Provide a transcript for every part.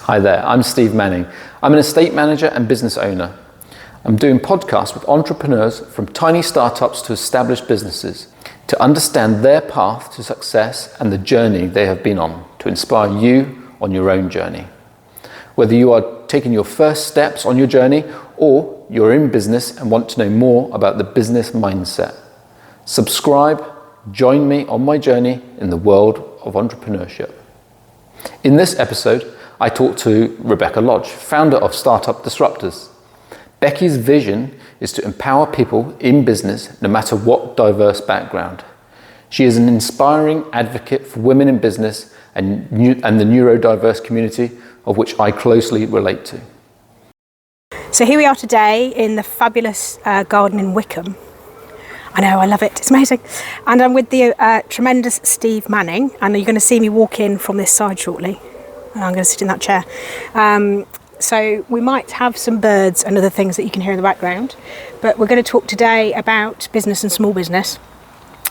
Hi there, I'm Steve Manning. I'm an estate manager and business owner. I'm doing podcasts with entrepreneurs from tiny startups to established businesses to understand their path to success and the journey they have been on to inspire you on your own journey. Whether you are taking your first steps on your journey or you're in business and want to know more about the business mindset, subscribe, join me on my journey in the world of entrepreneurship. In this episode, I talked to Rebecca Lodge, founder of StartUp Disruptors. Becky's vision is to empower people in business no matter what diverse background. She is an inspiring advocate for women in business and the neurodiverse community, of which I closely relate to. So here we are today in the fabulous garden in Wickham. I know, I love it, it's amazing. And I'm with the tremendous Steve Manning, and you're going to see me walk in from this side shortly. And I'm going to sit in that chair. So we might have some birds and other things that you can hear in the background, but we're going to talk today about business and small business,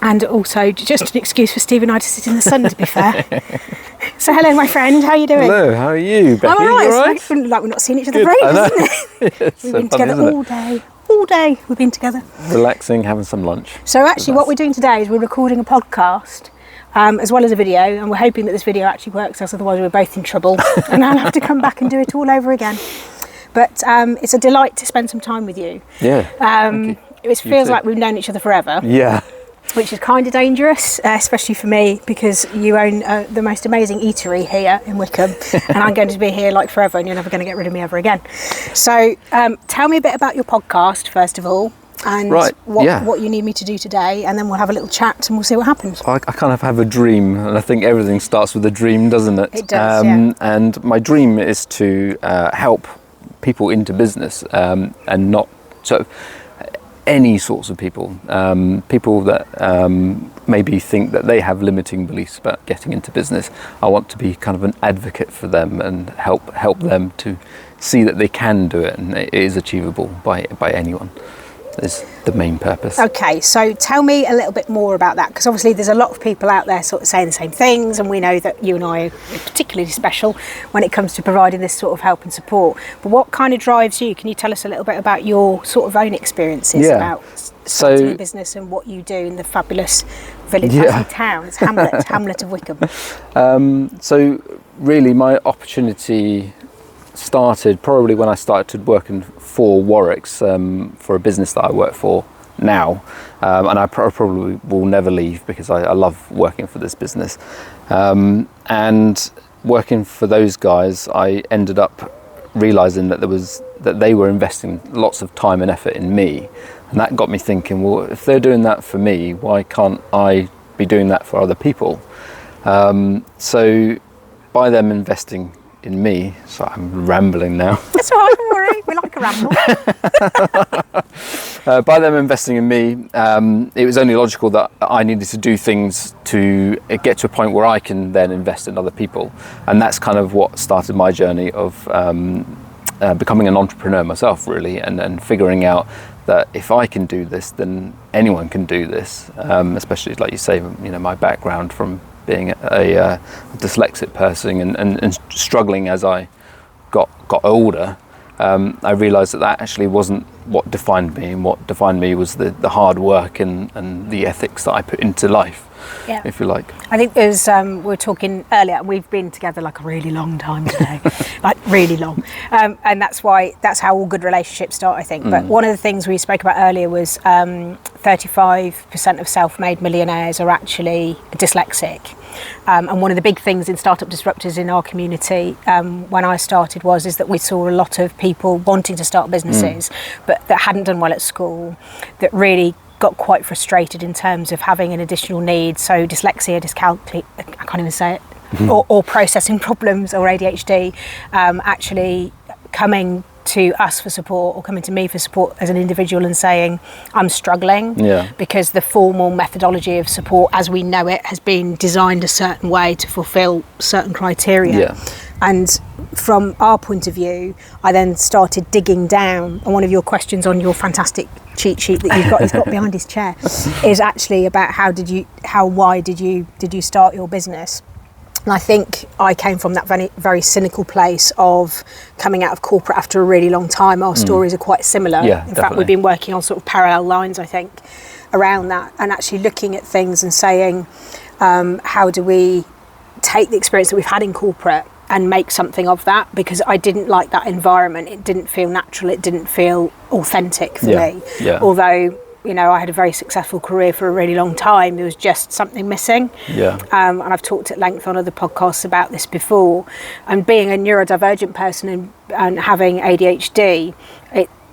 and also just an excuse for Steve and I to sit in the sun, to be fair. So hello, my friend, how are you doing? Hello, how are you, Becky? I'm all right. You all right? It's like we're not seeing each other for ages, isn't it? We've been together all day. We've been together. Relaxing, having some lunch. So actually what we're doing today is we're recording a podcast as well as a video, and we're hoping that this video actually works, else otherwise we're both in trouble and I'll have to come back and do it all over again. But it's a delight to spend some time with you. Yeah. It feels like we've known each other forever. Yeah. Which is kind of dangerous, especially for me, because you own the most amazing eatery here in Wickham, and I'm going to be here like forever, and you're never going to get rid of me ever again. So tell me a bit about your podcast, first of all, and what you need me to do today, and then we'll have a little chat and we'll see what happens. I kind of have a dream, and I think everything starts with a dream, doesn't it? It does, yeah. And my dream is to help people into business, and not sort of any sorts of people, people that maybe think that they have limiting beliefs about getting into business. I want to be kind of an advocate for them and help them to see that they can do it, and it is achievable by anyone. Is the main purpose. Okay, so tell me a little bit more about that, because obviously there's a lot of people out there sort of saying the same things, and we know that you and I are particularly special when it comes to providing this sort of help and support. But what kind of drives you? Can you tell us a little bit about your sort of own experiences about starting a business and what you do in the fabulous village town? It's Hamlet of Wickham. So really my opportunity started probably when I started working for Warwick's for a business that I work for now, and I probably will never leave because I love working for this business, and working for those guys I ended up realizing that they were investing lots of time and effort in me, and that got me thinking, well, if they're doing that for me, why can't I be doing that for other people? So by them investing in me, so I'm rambling now. That's all right, don't worry, we like a ramble. By them investing in me, it was only logical that I needed to do things to get to a point where I can then invest in other people, and that's kind of what started my journey of becoming an entrepreneur myself, really, and figuring out that if I can do this, then anyone can do this, especially, like you say, my background from being a dyslexic person and struggling as I got older, I realised that actually wasn't what defined me, and what defined me was the hard work and the ethics that I put into life, if you like. I think there's, we were talking earlier, we've been together like a really long time today, like really long, and that's how all good relationships start, I think. But one of the things we spoke about earlier was 35% of self-made millionaires are actually dyslexic. And one of the big things in StartUp Disruptors in our community, when I started, is that we saw a lot of people wanting to start businesses, but that hadn't done well at school, that really got quite frustrated in terms of having an additional need. So dyslexia, dyscalculia, I can't even say it, or processing problems, or ADHD, actually coming to us for support, or coming to me for support as an individual and saying, I'm struggling, because the formal methodology of support as we know it has been designed a certain way to fulfill certain criteria. And from our point of view, I then started digging down, and one of your questions on your fantastic cheat sheet that he's got behind his chair is actually about why did you start your business. And I think I came from that very, very cynical place of coming out of corporate after a really long time. Our stories are quite similar. Yeah, in fact, we've been working on sort of parallel lines, I think, around that, and actually looking at things and saying, how do we take the experience that we've had in corporate and make something of that? Because I didn't like that environment. It didn't feel natural. It didn't feel authentic for me. Yeah. Although, you know, I had a very successful career for a really long time, there was just something missing. Yeah. And I've talked at length on other podcasts about this before. And being a neurodivergent person and having ADHD,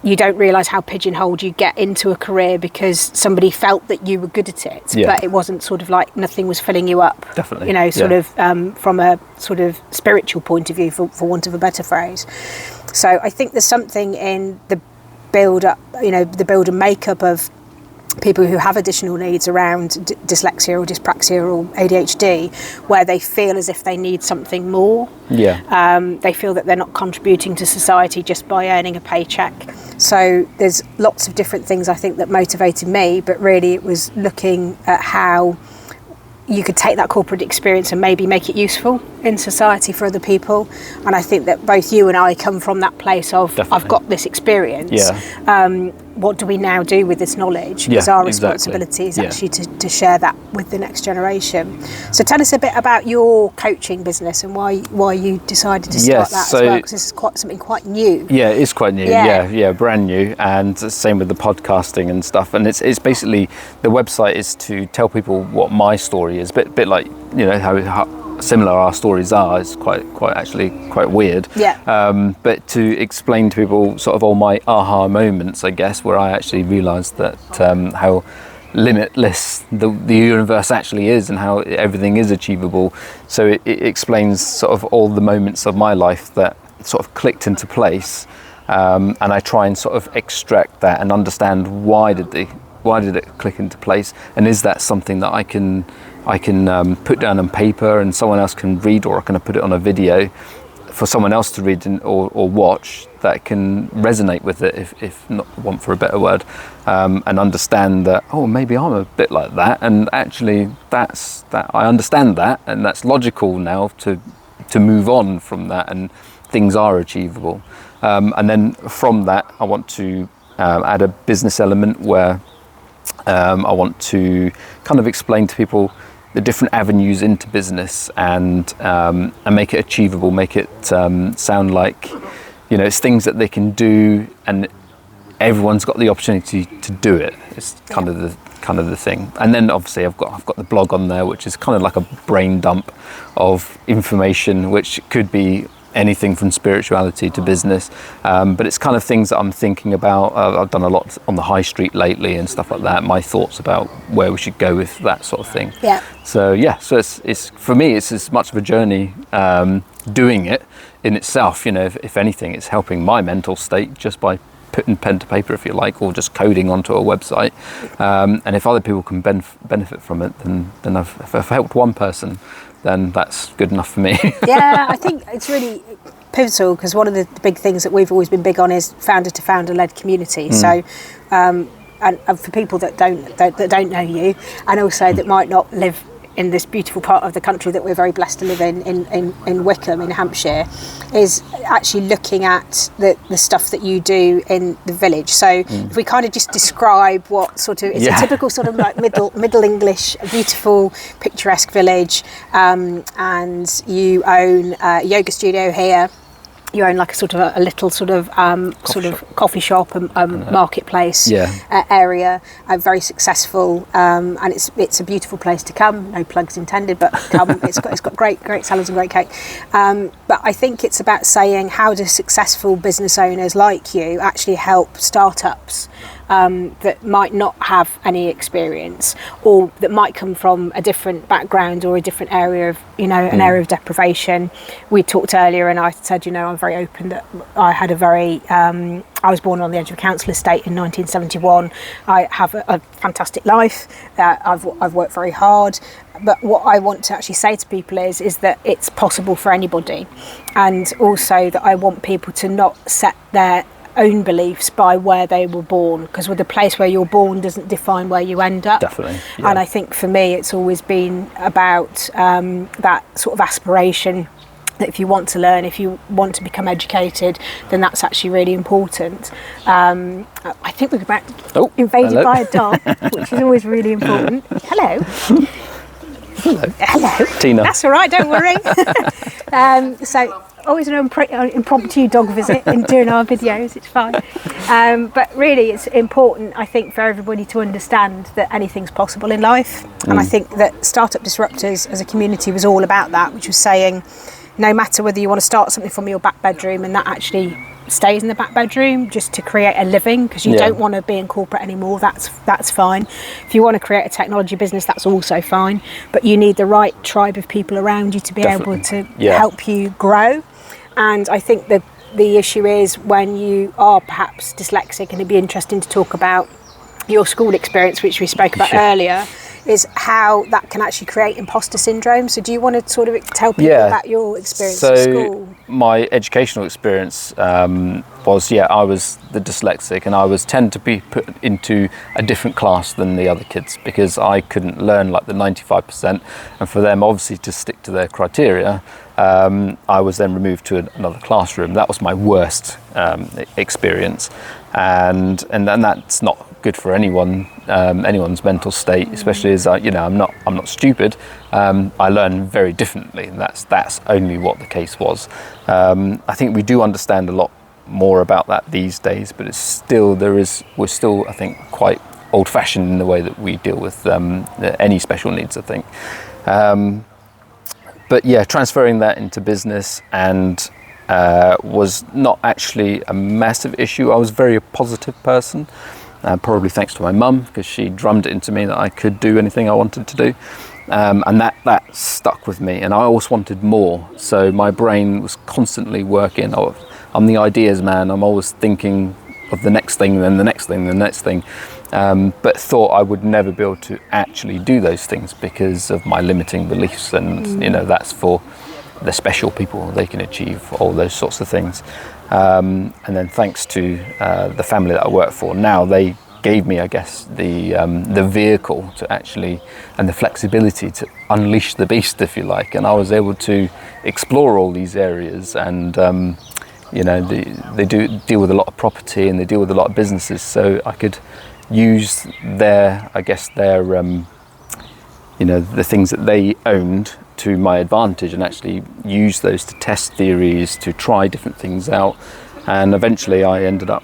you don't realise how pigeonholed you get into a career because somebody felt that you were good at it, but it wasn't sort of like nothing was filling you up. Definitely. You know, sort of from a sort of spiritual point of view, for want of a better phrase. So I think there's something in the build up, you know, the build and makeup of people who have additional needs around dyslexia or dyspraxia or ADHD, where they feel as if they need something more. They feel that they're not contributing to society just by earning a paycheck. So there's lots of different things I think that motivated me, but really it was looking at how you could take that corporate experience and maybe make it useful in society for other people. And I think that both you and I come from that place of, I've got this experience. What do we now do with this knowledge? Because our responsibility is actually to share that with the next generation. So tell us a bit about your coaching business and why you decided to start that as well, because this is something quite new. Yeah, it is quite new. Yeah, brand new. And same with the podcasting and stuff. And it's basically, the website is to tell people what my story is, bit like, you know, how similar our stories are. It's quite weird. But to explain to people sort of all my aha moments, I guess, where I actually realised that how limitless the universe actually is and how everything is achievable. So it explains sort of all the moments of my life that sort of clicked into place, and I try and sort of extract that and understand why did it click into place, and is that something that I can put down on paper and someone else can read, or can I put it on a video for someone else to read or watch that can resonate with it, if not want for a better word, and understand that, oh, maybe I'm a bit like that, and actually that's I understand that, and that's logical now to move on from that, and things are achievable. And then from that, I want to add a business element where I want to kind of explain to people the different avenues into business and make it achievable, make it sound like, you know, it's things that they can do and everyone's got the opportunity to do it. It's kind of the thing. And then obviously I've got the blog on there, which is kind of like a brain dump of information, which could be anything from spirituality to business, but it's kind of things that I'm thinking about. I've done a lot on the high street lately and stuff like that, my thoughts about where we should go with that sort of thing. So it's for me, it's as much of a journey doing it in itself. You know, if anything, it's helping my mental state just by putting pen to paper, if you like, or just coding onto a website, and if other people can benefit from it, then if I've helped one person, then that's good enough for me. I think it's really pivotal, because one of the big things that we've always been big on is founder to founder led community. So and for people that don't know you, and also that might not live in this beautiful part of the country that we're very blessed to live in Wickham in Hampshire, is actually looking at the stuff that you do in the village. So if we kind of just describe what sort of, it's a typical sort of like middle English, beautiful, picturesque village, and you own a yoga studio here. You own like a sort of a little sort of coffee shop and marketplace area, very successful, and it's a beautiful place to come. No plugs intended, but come. It's got great salads and great cake. But I think it's about saying, how do successful business owners like you actually help startups that might not have any experience, or that might come from a different background or a different area of, you know, an area of deprivation. We talked earlier and I said, you know, I'm very open that I had a very, I was born on the edge of a council estate in 1971. I have a fantastic life. I've worked very hard. But what I want to actually say to people is that it's possible for anybody. And also that I want people to not set their own beliefs by where they were born, because with the place where you're born doesn't define where you end up. Definitely. Yeah. And I think for me it's always been about that sort of aspiration, that if you want to learn, if you want to become educated, then that's actually really important. I think we're about invaded by a dog, which is always really important. Hello. Hello. Tina. That's all right, don't worry. So always an impromptu dog visit in doing our videos, it's fine. But really it's important, I think, for everybody to understand that anything's possible in life. And I think that StartUp Disruptors as a community was all about that, which was saying, no matter whether you want to start something from your back bedroom and that actually stays in the back bedroom just to create a living, because you don't want to be in corporate anymore, that's fine. If you want to create a technology business, that's also fine, but you need the right tribe of people around you to be able to help you grow. And I think the issue is when you are perhaps dyslexic, and it'd be interesting to talk about your school experience, which we spoke about earlier, is how that can actually create imposter syndrome. So do you want to sort of tell people about your experience at school? My educational experience was, I was the dyslexic, and I was tend to be put into a different class than the other kids because I couldn't learn like the 95%, and for them obviously to stick to their criteria, I was then removed to another classroom. That was my worst experience, and that's not good for anyone's mental state, especially as I'm not stupid. I learn very differently, and that's only what the case was. I think we do understand a lot more about that these days, but we're still I think quite old-fashioned in the way that we deal with any special needs, I think. But transferring that into business and was not actually a massive issue. I was a very positive person. Probably thanks to my mum, because she drummed it into me that I could do anything I wanted to do, and that stuck with me, and I always wanted more, so my brain was constantly working. I'm the ideas man. I'm always thinking of the next thing, then the next thing, the next thing, but thought I would never be able to actually do those things because of my limiting beliefs, and that's for the special people, they can achieve all those sorts of things. And then thanks to the family that I work for now, they gave me, I guess, the vehicle to actually, and the flexibility to unleash the beast, if you like. And I was able to explore all these areas, and they do deal with a lot of property, and they deal with a lot of businesses. So I could use the things that they owned to my advantage, and actually use those to test theories, to try different things out. And eventually I ended up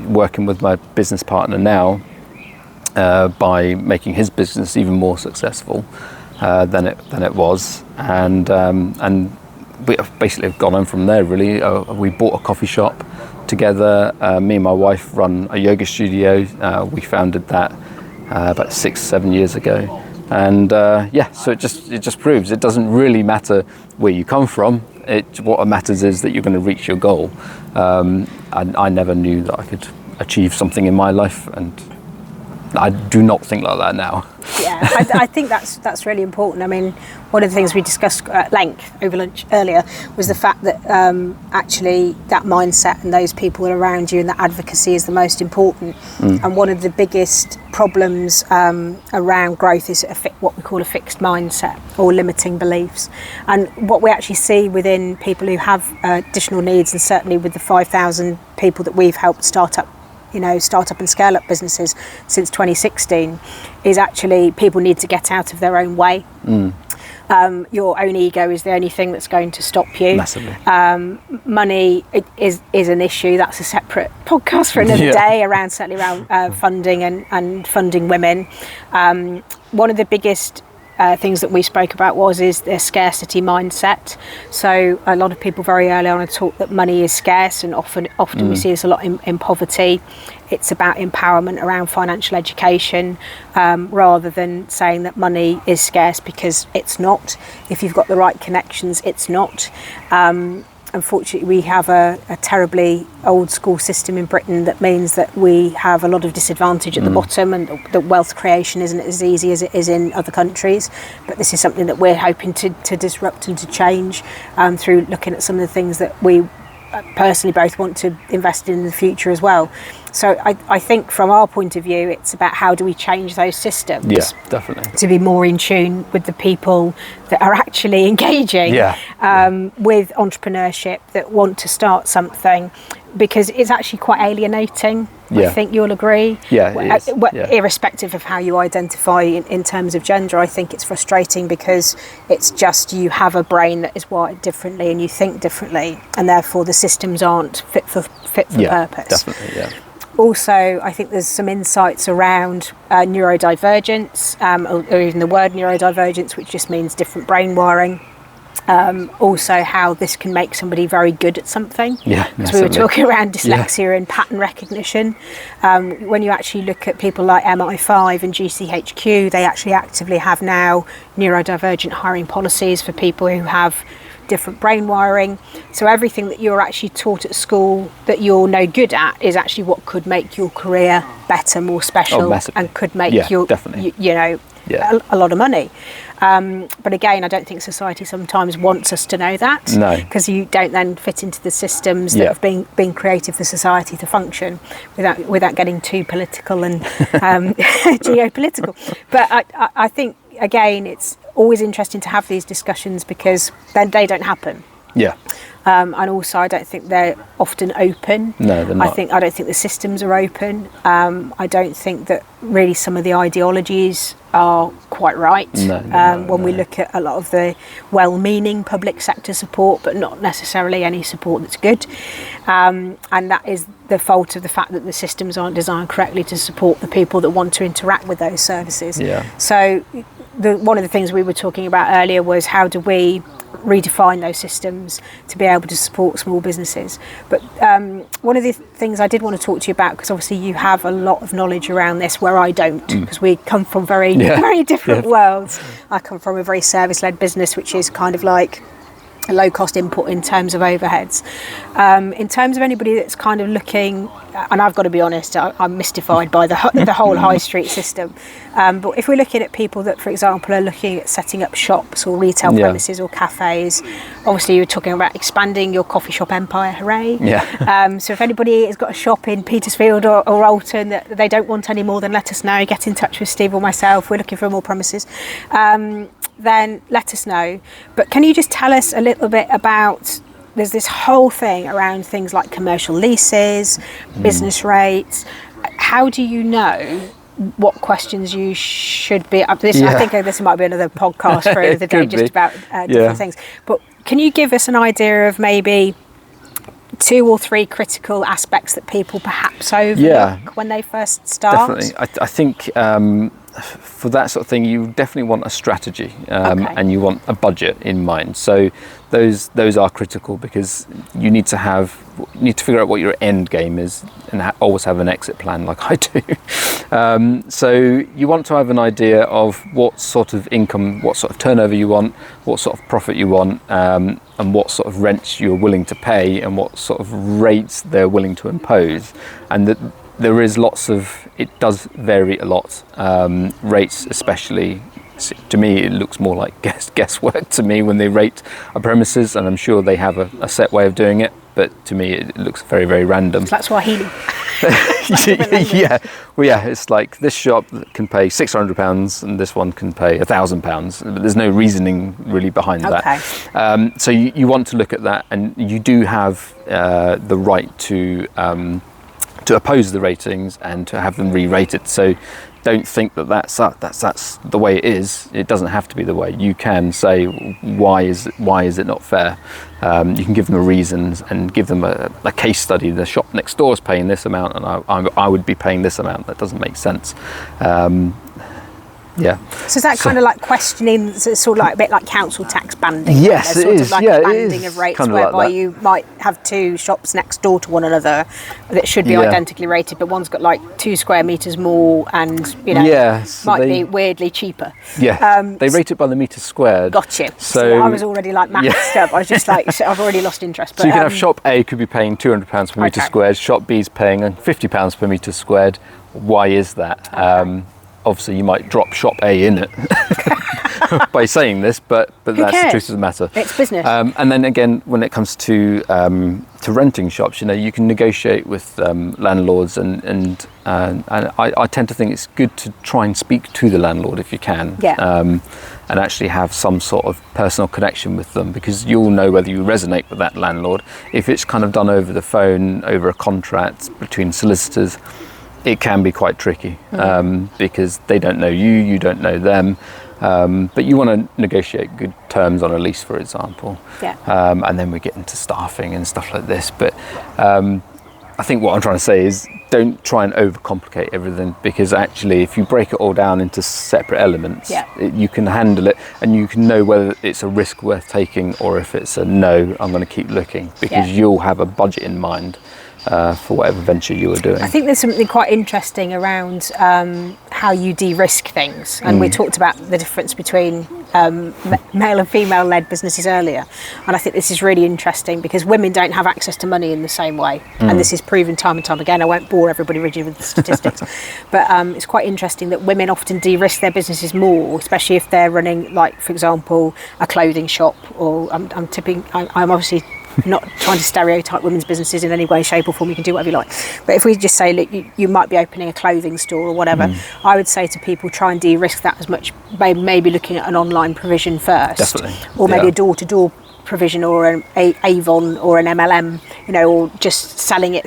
working with my business partner now by making his business even more successful than it was, and we basically have gone on from there, really. We bought a coffee shop together. Me and my wife run a yoga studio. We founded that about 6-7 years ago. And so it just proves it doesn't really matter where you come from. What matters is that you're going to reach your goal. I never knew that I could achieve something in my life, and I do not think like that now. Yeah, I think that's really important. I mean, one of the things we discussed at length over lunch earlier was the fact that actually that mindset and those people around you and that advocacy is the most important. And one of the biggest problems around growth is what we call a fixed mindset or limiting beliefs. And what we actually see within people who have additional needs, and certainly with the 5,000 people that we've helped start up and scale up businesses since 2016, is actually people need to get out of their own way. Your own ego is the only thing that's going to stop you. Massively. Money is an issue. That's a separate podcast for another day, certainly around funding and funding women. One of the biggest things that we spoke about is the scarcity mindset. So a lot of people very early on are taught that money is scarce, and often we see this a lot in poverty. It's about empowerment around financial education, rather than saying that money is scarce, because it's not. If you've got the right connections, it's not. Unfortunately, we have a terribly old school system in Britain that means that we have a lot of disadvantage at the bottom, and the wealth creation isn't as easy as it is in other countries. But this is something that we're hoping to disrupt and to change through looking at some of the things that we personally both want to invest in the future as well. So I think from our point of view, it's about how do we change those systems definitely, to be more in tune with the people that are actually engaging with entrepreneurship, that want to start something, because it's actually quite alienating. I think you'll agree. Irrespective of how you identify in terms of gender, I think it's frustrating because it's just you have a brain that is wired differently and you think differently, and therefore the systems aren't fit for purpose. Definitely, yeah. Also, I think there's some insights around neurodivergence, or even the word neurodivergence, which just means different brain wiring. Also how this can make somebody very good at something. Because we were talking around dyslexia and pattern recognition. When you actually look at people like MI5 and GCHQ, they actually actively have now neurodivergent hiring policies for people who have different brain wiring. So everything that you're actually taught at school that you're no good at is actually what could make your career better, more special, and could make a lot of money. But again, I don't think society sometimes wants us to know that, because you don't then fit into the systems that have been created for society to function, without getting too political and geopolitical. But I think, again, it's always interesting to have these discussions because then they don't happen. And also, I don't think they're often open. No, they're not. I don't think the systems are open. I don't think that really some of the ideologies are quite right. When we look at a lot of the well-meaning public sector support, but not necessarily any support that's good. And that is the fault of the fact that the systems aren't designed correctly to support the people that want to interact with those services. So one of the things we were talking about earlier was how do we redefine those systems to be able to support small businesses. But one of the things I did want to talk to you about, because obviously you have a lot of knowledge around this where I don't, because we come from very different worlds. I come from a very service-led business, which is kind of like a low-cost input in terms of overheads. In terms of anybody that's kind of looking, and I've got to be honest, I'm mystified by the whole high street system. But if we're looking at people that, for example, are looking at setting up shops or retail premises or cafes, obviously you're talking about expanding your coffee shop empire, hooray. So if anybody has got a shop in Petersfield or Alton that they don't want any more, then let us know. Get in touch with Steve or myself. We're looking for more premises. Then let us know. But can you just tell us a little bit about, there's this whole thing around things like commercial leases, business rates. How do you know what questions you should be up this? I think this might be another podcast for the day, just about different things. But can you give us an idea of maybe 2 or 3 critical aspects that people perhaps overlook when they first start? Definitely. I think for that sort of thing, you definitely want a strategy and you want a budget in mind. So those are critical, because you need to figure out what your end game is and always have an exit plan, like I do. So you want to have an idea of what sort of income, what sort of turnover you want, what sort of profit you want, and what sort of rents you're willing to pay and what sort of rates they're willing to impose. And that there is it does vary a lot. Rates especially, to me, it looks more like guesswork to me when they rate a premises, and I'm sure they have a set way of doing it, but to me it looks very, very random. So that's Swahili. It's like this shop can pay £600 and this one can pay £1,000, but there's no reasoning really behind that. So you want to look at that, and you do have the right to oppose the ratings and to have them re-rated. So don't think that's the way it is. It doesn't have to be the way. You can say why is it not fair. You can give them a reason and give them a case study. The shop next door is paying this amount, and I would be paying this amount. That doesn't make sense. So is that kind of like questioning, sort of like a bit like council tax banding? Yes, it is. Like a banding of rates, whereby you might have 2 shops next door to one another that should be identically rated, but one's got like 2 square metres more, and might be weirdly cheaper. They rate it by the metre squared. Gotcha. So I was already like mathsed up. I was just like, I've already lost interest. But, so you can have shop A could be paying £200 per metre squared. Shop B is paying £50 per metre squared. Why is that? Obviously, you might drop shop A in it. by saying this, but that's the cares? truth of the matter. It's business. And then again, when it comes to renting shops, you can negotiate with landlords, and I tend to think it's good to try and speak to the landlord if you can. And actually have some sort of personal connection with them, because you'll know whether you resonate with that landlord. If it's kind of done over the phone, over a contract between solicitors, it can be quite tricky, because they don't know you, you don't know them. But you want to negotiate good terms on a lease, for example. And then we get into staffing and stuff like this. But I think what I'm trying to say is, don't try and overcomplicate everything, because actually if you break it all down into separate elements, you can handle it, and you can know whether it's a risk worth taking or if it's a no, I'm going to keep looking, because you'll have a budget in mind for whatever venture you were doing. I think there's something quite interesting around how you de-risk things, and we talked about the difference between male and female-led businesses earlier, and I think this is really interesting because women don't have access to money in the same way, and this is proven time and time again. I won't bore everybody rigid with the statistics, but it's quite interesting that women often de-risk their businesses more, especially if they're running, like, for example, a clothing shop, or I'm obviously not trying to stereotype women's businesses in any way, shape or form. You can do whatever you like. But if we just say, look, you might be opening a clothing store or whatever, I would say to people, try and de-risk that as much, maybe looking at an online provision first. Definitely. Or maybe a door-to-door provision, or an Avon or an MLM, or just selling it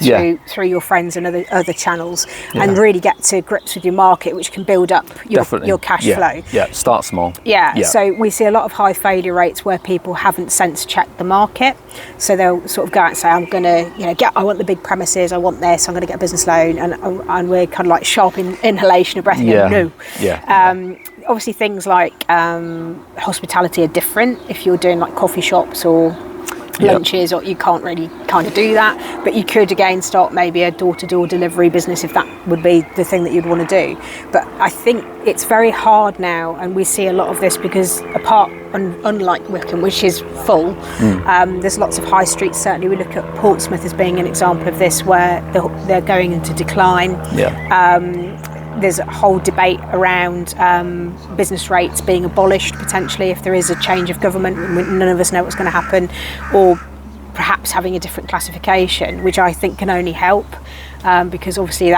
through your friends and other channels, and really get to grips with your market, which can build up your cash flow. Start small. So we see a lot of high failure rates where people haven't sense checked the market, so they'll sort of go out and say, I'm going to I want the big premises, I want this, I'm going to get a business loan, and we're kind of like sharp inhalation of breath. Obviously things like hospitality are different. If you're doing like coffee shops or lunches, or you can't really kind of do that, but you could again start maybe a door-to-door delivery business if that would be the thing that you'd want to do. But I think it's very hard now, and we see a lot of this because unlike Wickham, which is full, there's lots of high streets. Certainly we look at Portsmouth as being an example of this, where they're going into decline. There's a whole debate around business rates being abolished potentially if there is a change of government. None of us know what's going to happen, or perhaps having a different classification, which I think can only help, because obviously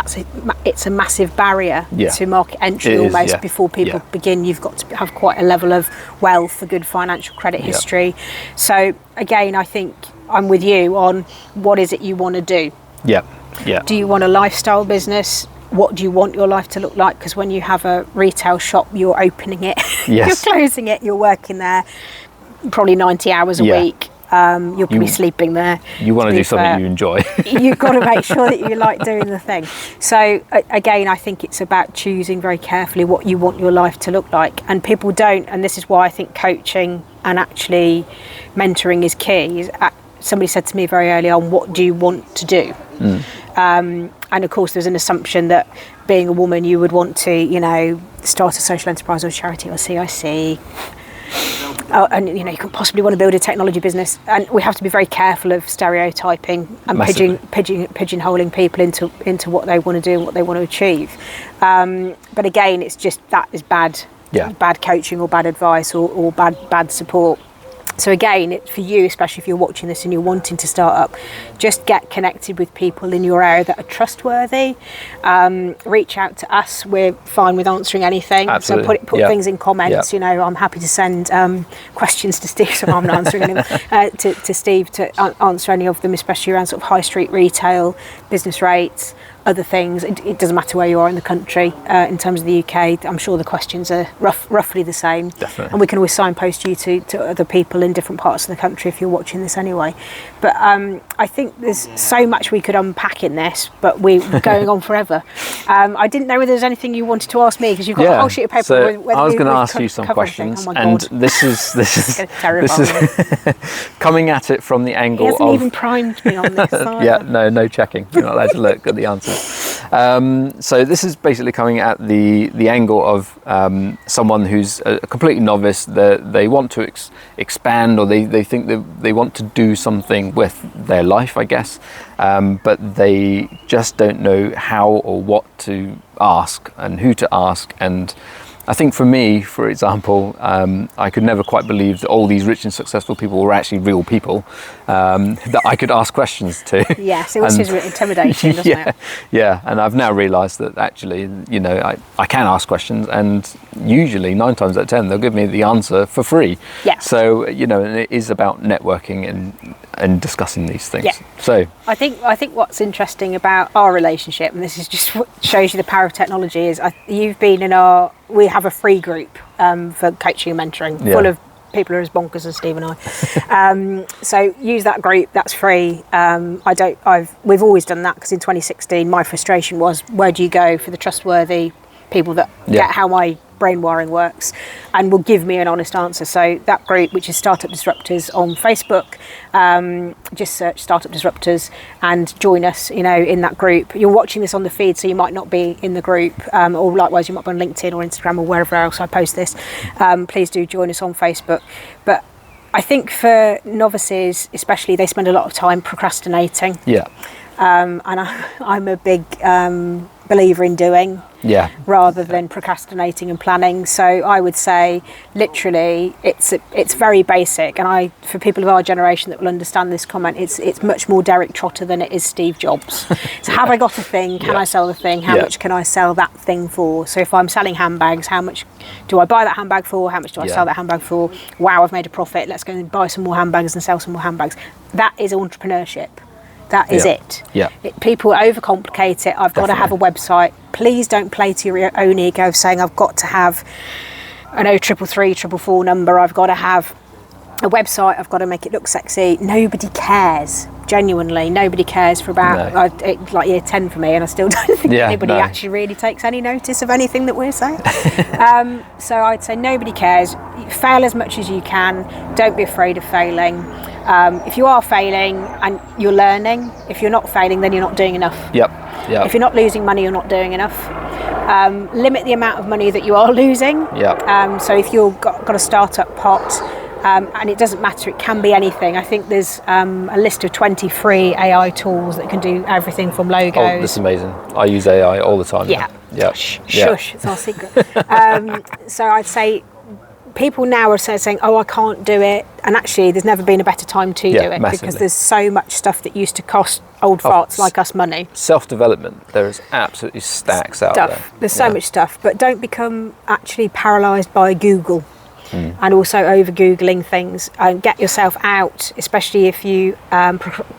it's a massive barrier to market entry almost. Before people begin, you've got to have quite a level of wealth, a good financial credit history. So again, I think I'm with you on what is it you want to do. Do you want a lifestyle business? What do you want your life to look like? Because when you have a retail shop, you're opening it, you're closing it, you're working there probably 90 hours a week. You're probably sleeping there. You want to do something you enjoy. You've got to make sure that you like doing the thing. So again, I think it's about choosing very carefully what you want your life to look like. And people don't, and this is why I think coaching and actually mentoring is key. Somebody said to me very early on, what do you want to do? And of course there's an assumption that being a woman you would want to start a social enterprise or a charity or CIC, and you can possibly want to build a technology business, and we have to be very careful of stereotyping and pigeonholing people into what they want to do and what they want to achieve, but again, it's just that is bad coaching or bad advice or bad support. So again, for you, especially if you're watching this and you're wanting to start up, just get connected with people in your area that are trustworthy. Reach out to us. We're fine with answering anything. Absolutely. So put things in comments. I'm happy to send questions to Steve. So I'm not answering them. To Steve to answer any of them, especially around sort of high street retail, business rates, other things. It doesn't matter where you are in the country. In terms of the UK, I'm sure the questions are roughly the same. Definitely. And we can always signpost you to other people in different parts of the country if you're watching this anyway. But I think there's so much we could unpack in this, but we're going on forever. I didn't know whether there's anything you wanted to ask me, because you've got a whole sheet of paper. So I was going to ask you some questions, and this is coming at it from the angle he hasn't even primed me on this. No checking. You're not allowed to look at the answers. So this is basically coming at the angle of someone who's a complete novice. They want to expand, or they think that they want to do something with their life, I guess, but they just don't know how or what to ask and who to ask, and I think for me, for example, I could never quite believe that all these rich and successful people were actually real people that I could ask questions to. Yes, it was intimidating, doesn't it? Yeah, and I've now realised that actually, I can ask questions, and usually 9 times out of 10 they'll give me the answer for free. Yeah. So and it is about networking and discussing these things. Yeah. So I think what's interesting about our relationship, and this is just what shows you the power of technology, is you've been in we have a free group for coaching and mentoring, full of people who are as bonkers as Steve and I. So use that group, that's free. We've always done that, because in 2016 my frustration was, where do you go for the trustworthy people that get how my brain wiring works and will give me an honest answer? So that group, which is StartUp Disruptors on Facebook, just search StartUp Disruptors and join us, in that group. You're watching this on the feed, so you might not be in the group, or likewise you might be on LinkedIn or Instagram or wherever else I post this. Please do join us on Facebook. But I think for novices especially, they spend a lot of time procrastinating. And I'm a big believer in doing rather than procrastinating and planning. So I would say literally it's very basic, and for people of our generation that will understand this comment, it's much more Derek Trotter than it is Steve Jobs. So have I got a thing? Can I sell the thing? How much can I sell that thing for? So if I'm selling handbags, how much do I buy that handbag for? How much do I sell that handbag for? Wow, I've made a profit, let's go and buy some more handbags and sell some more handbags. That is entrepreneurship. That is it. People overcomplicate it. I've got to have a website. Please don't play to your own ego of saying I've got to have an 0333 444 number. I've got to have a website. I've got to make it look sexy. Nobody cares. Genuinely, nobody cares for about it's like year 10 for me, and I still don't think anybody actually really takes any notice of anything that we're saying. So I'd say nobody cares. Fail as much as you can. Don't be afraid of failing. If you are failing and you're learning, if you're not failing, then you're not doing enough. If you're not losing money, you're not doing enough. Limit the amount of money that you are losing. So if you've got a startup pot, and it doesn't matter, it can be anything. I think there's a list of 20 free AI tools that can do everything from logos. Oh, that's amazing. I use AI all the time. Shush, it's our secret. So I'd say people now are saying, oh, I can't do it. And actually, there's never been a better time to do it, massively. Because there's so much stuff that used to cost old farts like us money. Self-development, there is absolutely stacks out there. There's so much stuff, but don't become actually paralysed by Google. And also over Googling things, and get yourself out, especially if you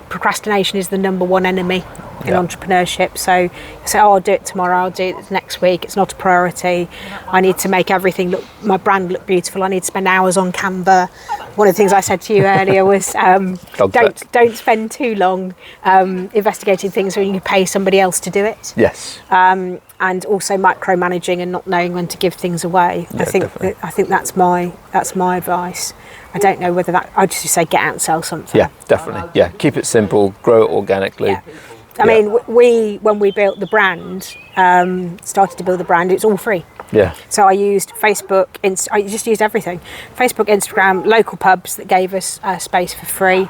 procrastination is the number one enemy in entrepreneurship. So you say, oh, I'll do it tomorrow, I'll do it next week, it's not a priority, I need to make everything my brand look beautiful, I need to spend hours on Canva. One of the things I said to you earlier was don't spend too long investigating things when you can pay somebody else to do it. And also micromanaging and not knowing when to give things away. I think that's my advice. I don't know whether I'd just say get out and sell something. Definitely. Keep it simple, grow it organically. I mean, when we built the brand, started to build the brand, it's all free. So I used Facebook, I just used everything. Facebook, Instagram, local pubs that gave us space for free.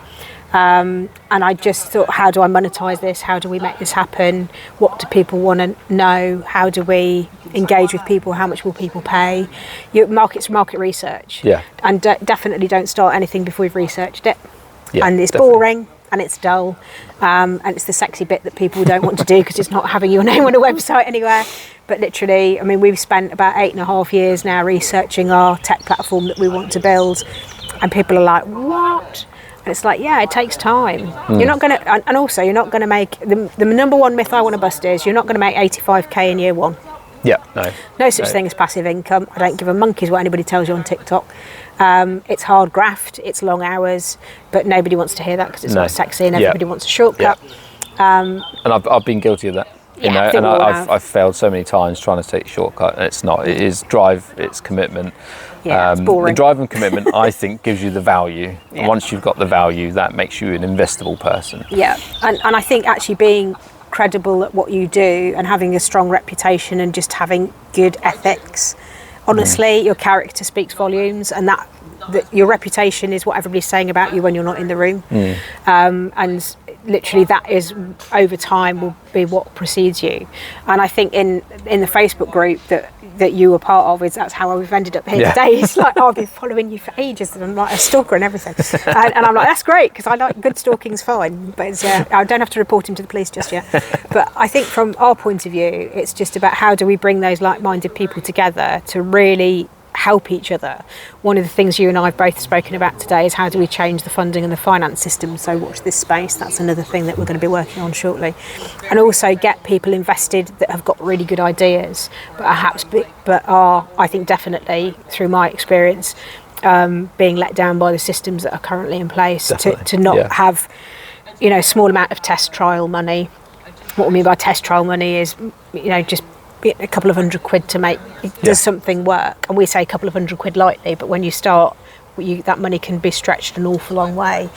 And I just thought, how do I monetize this? How do we make this happen? What do people want to know? How do we engage with people? How much will people pay? Market research. And definitely don't start anything before you've researched it. And it's boring and it's dull. And it's the sexy bit that people don't want to do because it's not having your name on a website anywhere. But literally, I mean, we've spent about 8.5 years now researching our tech platform that we want to build. And people are like, what? And it's like, it takes time. You're not going to, and also you're not going to make, the number one myth I want to bust is you're not going to make 85k in year one. No such thing as passive income. I don't give a monkey's what anybody tells you on TikTok. It's hard graft, it's long hours, but nobody wants to hear that because it's not sexy and everybody wants a shortcut. And I've been guilty of that. And I've failed so many times trying to take a shortcut, and it's not. It is drive, it's commitment. It's boring. The drive and commitment, I think, gives you the value. And once you've got the value, that makes you an investable person. And I think actually being credible at what you do and having a strong reputation and just having good ethics, honestly, your character speaks volumes, and that your reputation is what everybody's saying about you when you're not in the room. And literally that is over time will be what precedes you. And I think in the Facebook group that you were part of, that's how we've ended up here today. It's like, I've been following you for ages and I'm like a stalker and everything. And I'm like, that's great, because I like good stalking's fine, but it's, I don't have to report him to the police just yet. But I think from our point of view, it's just about how do we bring those like-minded people together to really help each other. One of the things you and I have both spoken about today is how do we change the funding and the finance system. So watch this space. That's another thing that we're going to be working on shortly. And also get people invested that have got really good ideas, but are, I think definitely through my experience, being let down by the systems that are currently in place to not have, small amount of test trial money. What we mean by test trial money is, just a couple of £100 to make does something work, and we say a couple of £100 lightly, but when you start, that money can be stretched an awful long way.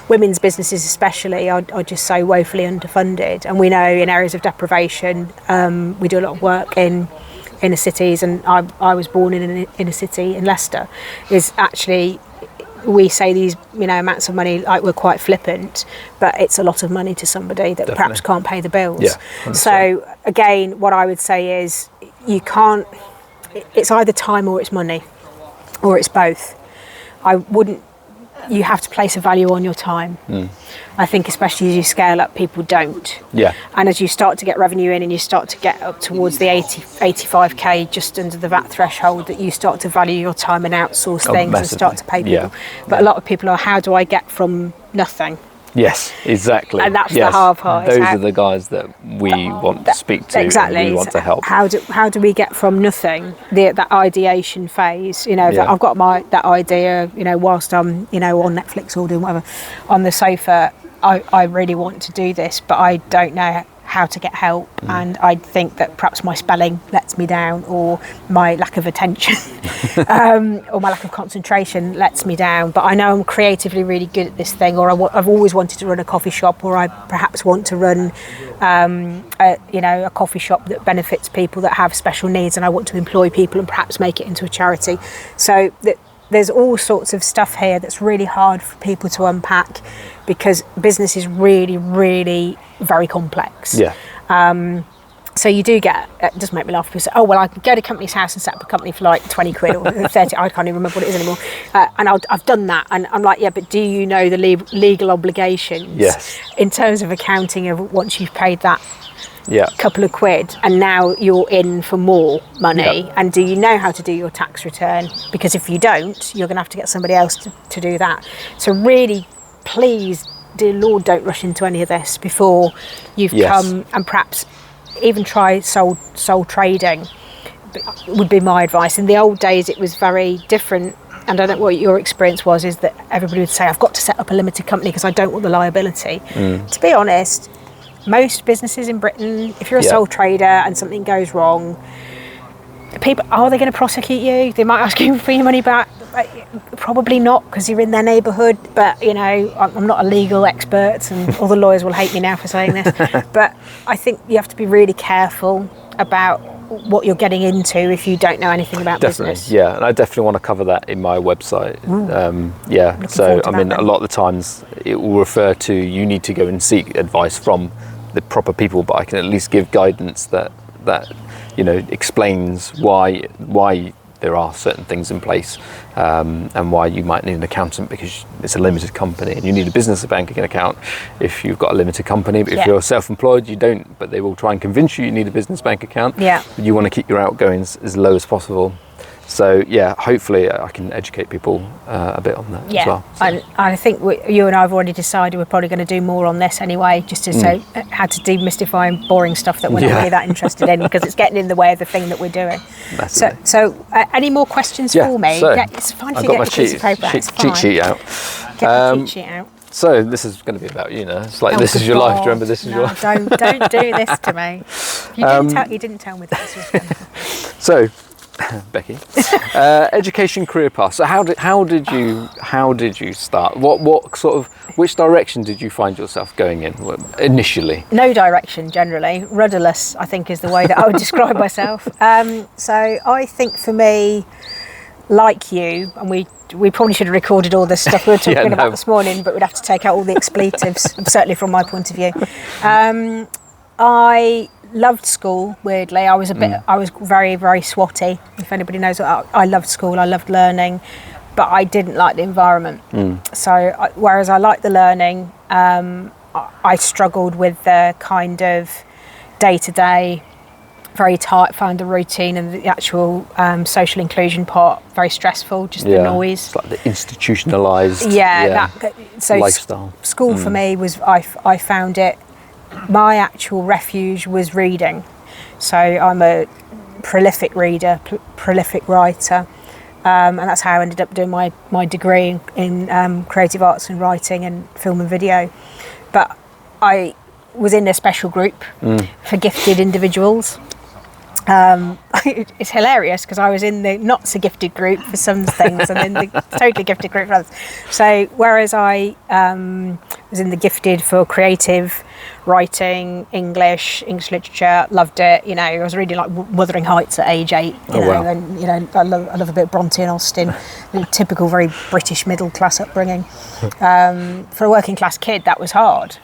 Women's businesses especially are just so woefully underfunded, and we know in areas of deprivation, we do a lot of work in inner cities, and I was born in an inner city in Leicester, is actually, we say these amounts of money like we're quite flippant, but it's a lot of money to somebody that perhaps can't pay the bills. So again, what I would say is it's either time or it's money, or it's both. You have to place a value on your time. I think especially as you scale up, people don't. And as you start to get revenue in and you start to get up towards the 85k, just under the VAT threshold, that you start to value your time and outsource things and start to pay people. But a lot of people are, how do I get from nothing? Yes, exactly. And that's the hard part. Those are the guys that we want to speak to. Exactly. And we want to help. How do we get from nothing, that ideation phase? That I've got that idea. Whilst I'm on Netflix or doing whatever on the sofa, I really want to do this, but I don't know how to get help, and I think that perhaps my spelling lets me down, or my lack of attention or my lack of concentration lets me down, but I know I'm creatively really good at this thing, or I've always wanted to run a coffee shop, or I perhaps want to run a coffee shop that benefits people that have special needs, and I want to employ people and perhaps make it into a charity. So there's all sorts of stuff here that's really hard for people to unpack, because business is really, really very complex. So you do get, it does make me laugh, people say, oh, well, I can go to a company's house and set up a company for like 20 quid or 30, I can't even remember what it is anymore. And I've done that. And I'm like, yeah, but do you know the legal obligations in terms of accounting of once you've paid that couple of quid, and now you're in for more money, and do you know how to do your tax return? Because if you don't, you're going to have to get somebody else to do that. So really, please, dear Lord, don't rush into any of this before you've come, and perhaps even try sole trading would be my advice. In the old days it was very different, and I don't know what your experience was, is that everybody would say, I've got to set up a limited company because I don't want the liability. To be honest, most businesses in Britain, if you're a sole trader and something goes wrong, people, are they going to prosecute you? They might ask you for your money back. Probably not, because you're in their neighbourhood. But I'm not a legal expert, and all the lawyers will hate me now for saying this. But I think you have to be really careful about what you're getting into if you don't know anything about business. And I definitely want to cover that in my website. So I mean, a lot of the times it will refer to, you need to go and seek advice from the proper people, but I can at least give guidance that explains why there are certain things in place, and why you might need an accountant because it's a limited company, and you need a business banking account if you've got a limited company. But if you're self-employed, you don't, but they will try and convince you need a business bank account. You want to keep your outgoings as low as possible. So hopefully I can educate people a bit on that as well. So. I think you and I have already decided we're probably going to do more on this anyway, just to say how to demystify boring stuff that we're not really that interested in, because it's getting in the way of the thing that we're doing. So any more questions for me? So it's fine if you get my your piece of paper. cheat sheet out. Get the cheat sheet out. So this is going to be about you now. It's like, this is your life. Do you remember this is your life? Don't do this to me. You didn't tell me that. So, Becky, education career path. So how did you start? Which direction did you find yourself going in initially? No direction, generally. Rudderless, I think, is the way that I would describe myself. So I think for me, like you, and we probably should have recorded all this stuff we were talking about this morning, but we'd have to take out all the expletives, certainly from my point of view. I loved school, weirdly. I was very, very swotty. If anybody knows, I loved school, I loved learning, but I didn't like the environment. So whereas I liked the learning, I struggled with the kind of day-to-day, very tight, found the routine and the actual social inclusion part very stressful, just the noise. It's like the institutionalised lifestyle. School for me was, I found it, my actual refuge was reading. So I'm a prolific reader, prolific writer, and that's how I ended up doing my degree in creative arts and writing and film and video. But I was in a special group for gifted individuals. It's hilarious because I was in the not so gifted group for some things and then the totally gifted group for others. So whereas I was in the gifted for creative writing, English literature, loved it. You know, I was reading like Wuthering Heights at age 8. And you know, I love a bit of Bronte and Austen, typical very British middle class upbringing. For a working class kid, that was hard.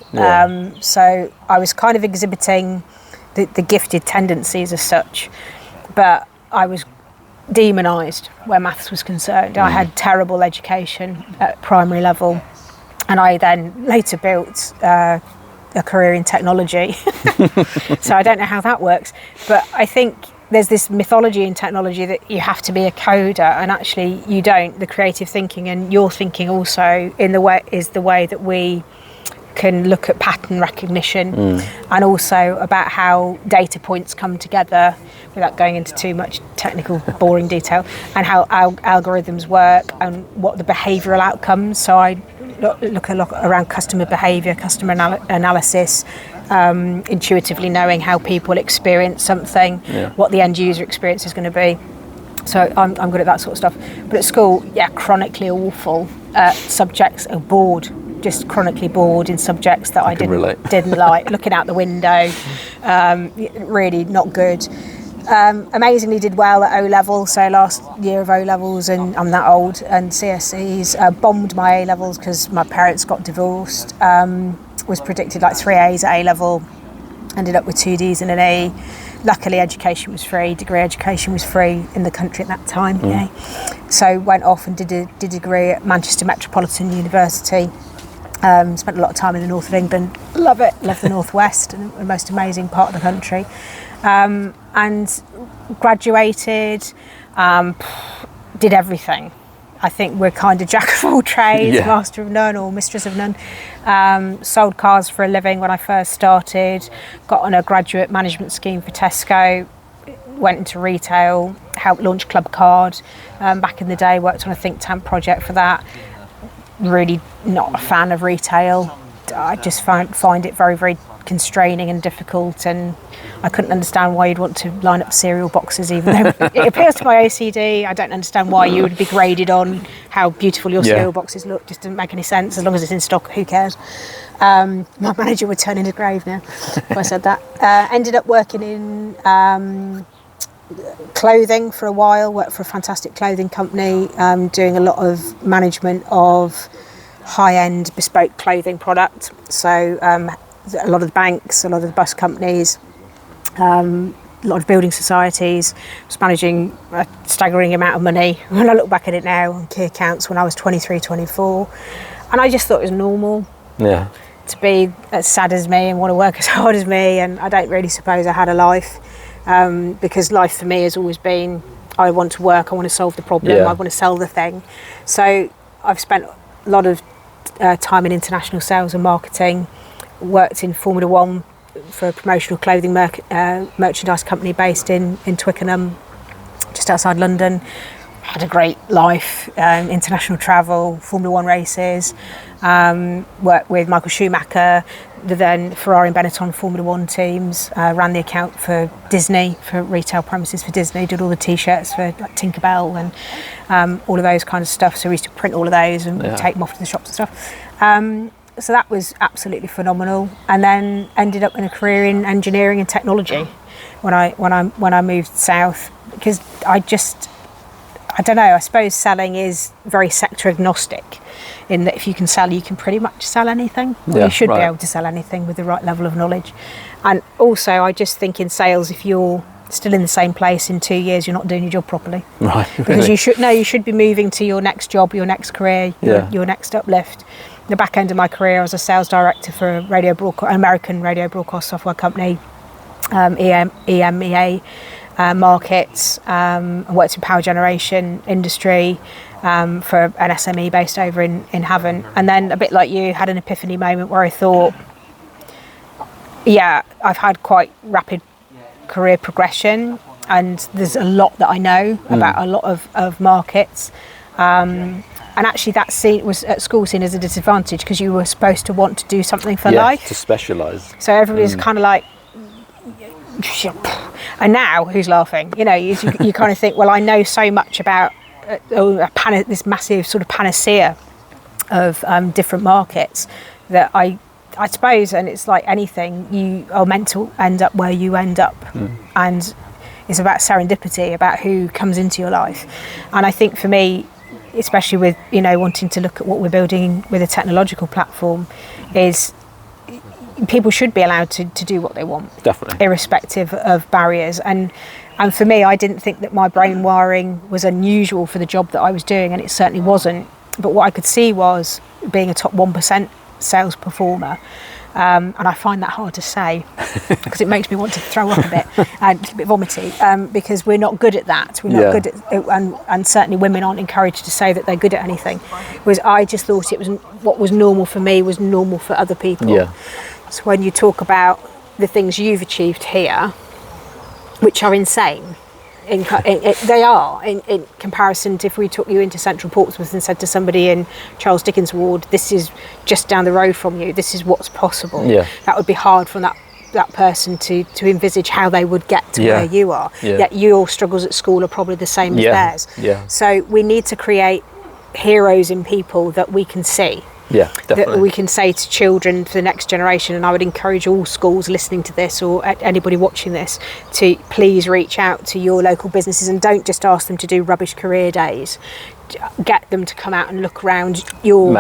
So I was kind of exhibiting the gifted tendencies as such, but I was demonised where maths was concerned. I had terrible education at primary level, and I then later built a career in technology. So I don't know how that works, but I think there's this mythology in technology that you have to be a coder, and actually you don't. The creative thinking and your thinking also is the way that we can look at pattern recognition and also about how data points come together without going into too much technical boring detail, and how algorithms work and what the behavioural outcomes. So I look a lot around customer behaviour, customer analysis, intuitively knowing how people experience something, what the end user experience is going to be. So I'm good at that sort of stuff. But at school, chronically awful subjects, bored. Just chronically bored in subjects that I didn't like. Looking out the window, really not good. Amazingly did well at O-level, so last year of O-levels, and I'm that old, and CSEs. Bombed my A-levels because my parents got divorced. Was predicted like 3 A's at A-level, ended up with 2 D's and an A. Luckily education was free, degree education was free in the country at that time. So went off and did a degree at Manchester Metropolitan University. Spent a lot of time in the north of England. Love it. Love the northwest, and the most amazing part of the country. And graduated, did everything. I think we're kind of jack of all trades, master of none or mistress of none. Sold cars for a living when I first started. Got on a graduate management scheme for Tesco. Went into retail. Helped launch Club Card. Back in the day, worked on a think tank project for that. Really not a fan of retail. I just find it very, very constraining and difficult, and I couldn't understand why you'd want to line up cereal boxes, even though it appeals to my OCD. I don't understand why you would be graded on how beautiful your cereal boxes look. Just doesn't make any sense. As long as it's in stock, who cares? My manager would turn in his grave now if I said that. Ended up working in clothing for a while. Worked for a fantastic clothing company, doing a lot of management of high-end bespoke clothing product. So a lot of the banks, a lot of the bus companies, a lot of building societies. Was managing a staggering amount of money when I look back at it now on key accounts when I was 23, 24, and I just thought it was normal to be as sad as me and want to work as hard as me, and I don't really suppose I had a life. Because life for me has always been, I want to work, I want to solve the problem, I want to sell the thing. So I've spent a lot of time in international sales and marketing, worked in Formula One for a promotional clothing merchandise company based in Twickenham, just outside London. Had a great life, international travel, Formula One races, worked with Michael Schumacher, the then Ferrari and Benetton Formula One teams, ran the account for Disney, for retail premises for Disney, did all the t-shirts for like Tinkerbell and all of those kind of stuff. So we used to print all of those and take them off to the shops and stuff. So that was absolutely phenomenal. And then ended up in a career in engineering and technology when I moved south, because I don't know, I suppose selling is very sector agnostic, in that if you can sell, you can pretty much sell anything. Or you should be able to sell anything with the right level of knowledge. And also, I just think in sales, if you're still in the same place in 2 years, you're not doing your job properly. Right. Because you should be moving to your next job, your next career, your next uplift. The back end of my career, I was a sales director for an American radio broadcast software company, EMEA markets. I worked in power generation industry for an SME based over in Havant. And then, a bit like you, had an epiphany moment where I thought, I've had quite rapid career progression, and there's a lot that I know about a lot of markets. And actually that was at school seen as a disadvantage, because you were supposed to want to do something for life. To specialise. So everybody's kind of like, and now who's laughing? You know, you kind of think, well, I know so much about this massive sort of panacea of different markets that I suppose, and it's like anything, you are meant to end up where you end up. And it's about serendipity, about who comes into your life. And I think for me, especially with, wanting to look at what we're building with a technological platform, is people should be allowed to do what they want. Definitely. Irrespective of barriers. And for me, I didn't think that my brain wiring was unusual for the job that I was doing, and it certainly wasn't. But what I could see was being a top 1% sales performer. And I find that hard to say because it makes me want to throw up a bit and a bit vomity, because we're not good at that. We're not good at it, and certainly women aren't encouraged to say that they're good at anything. Whereas I just thought it was what was normal for me was normal for other people. So when you talk about the things you've achieved here, which are insane, they are in comparison to if we took you into Central Portsmouth and said to somebody in Charles Dickens Ward, this is just down the road from you, this is what's possible. That would be hard for that person to envisage how they would get to where you are. Yet your struggles at school are probably the same as theirs. So we need to create heroes in people that we can see. Definitely. That we can say to children for the next generation. And I would encourage all schools listening to this, or anybody watching this, to please reach out to your local businesses, and don't just ask them to do rubbish career days. Get them to come out and look around your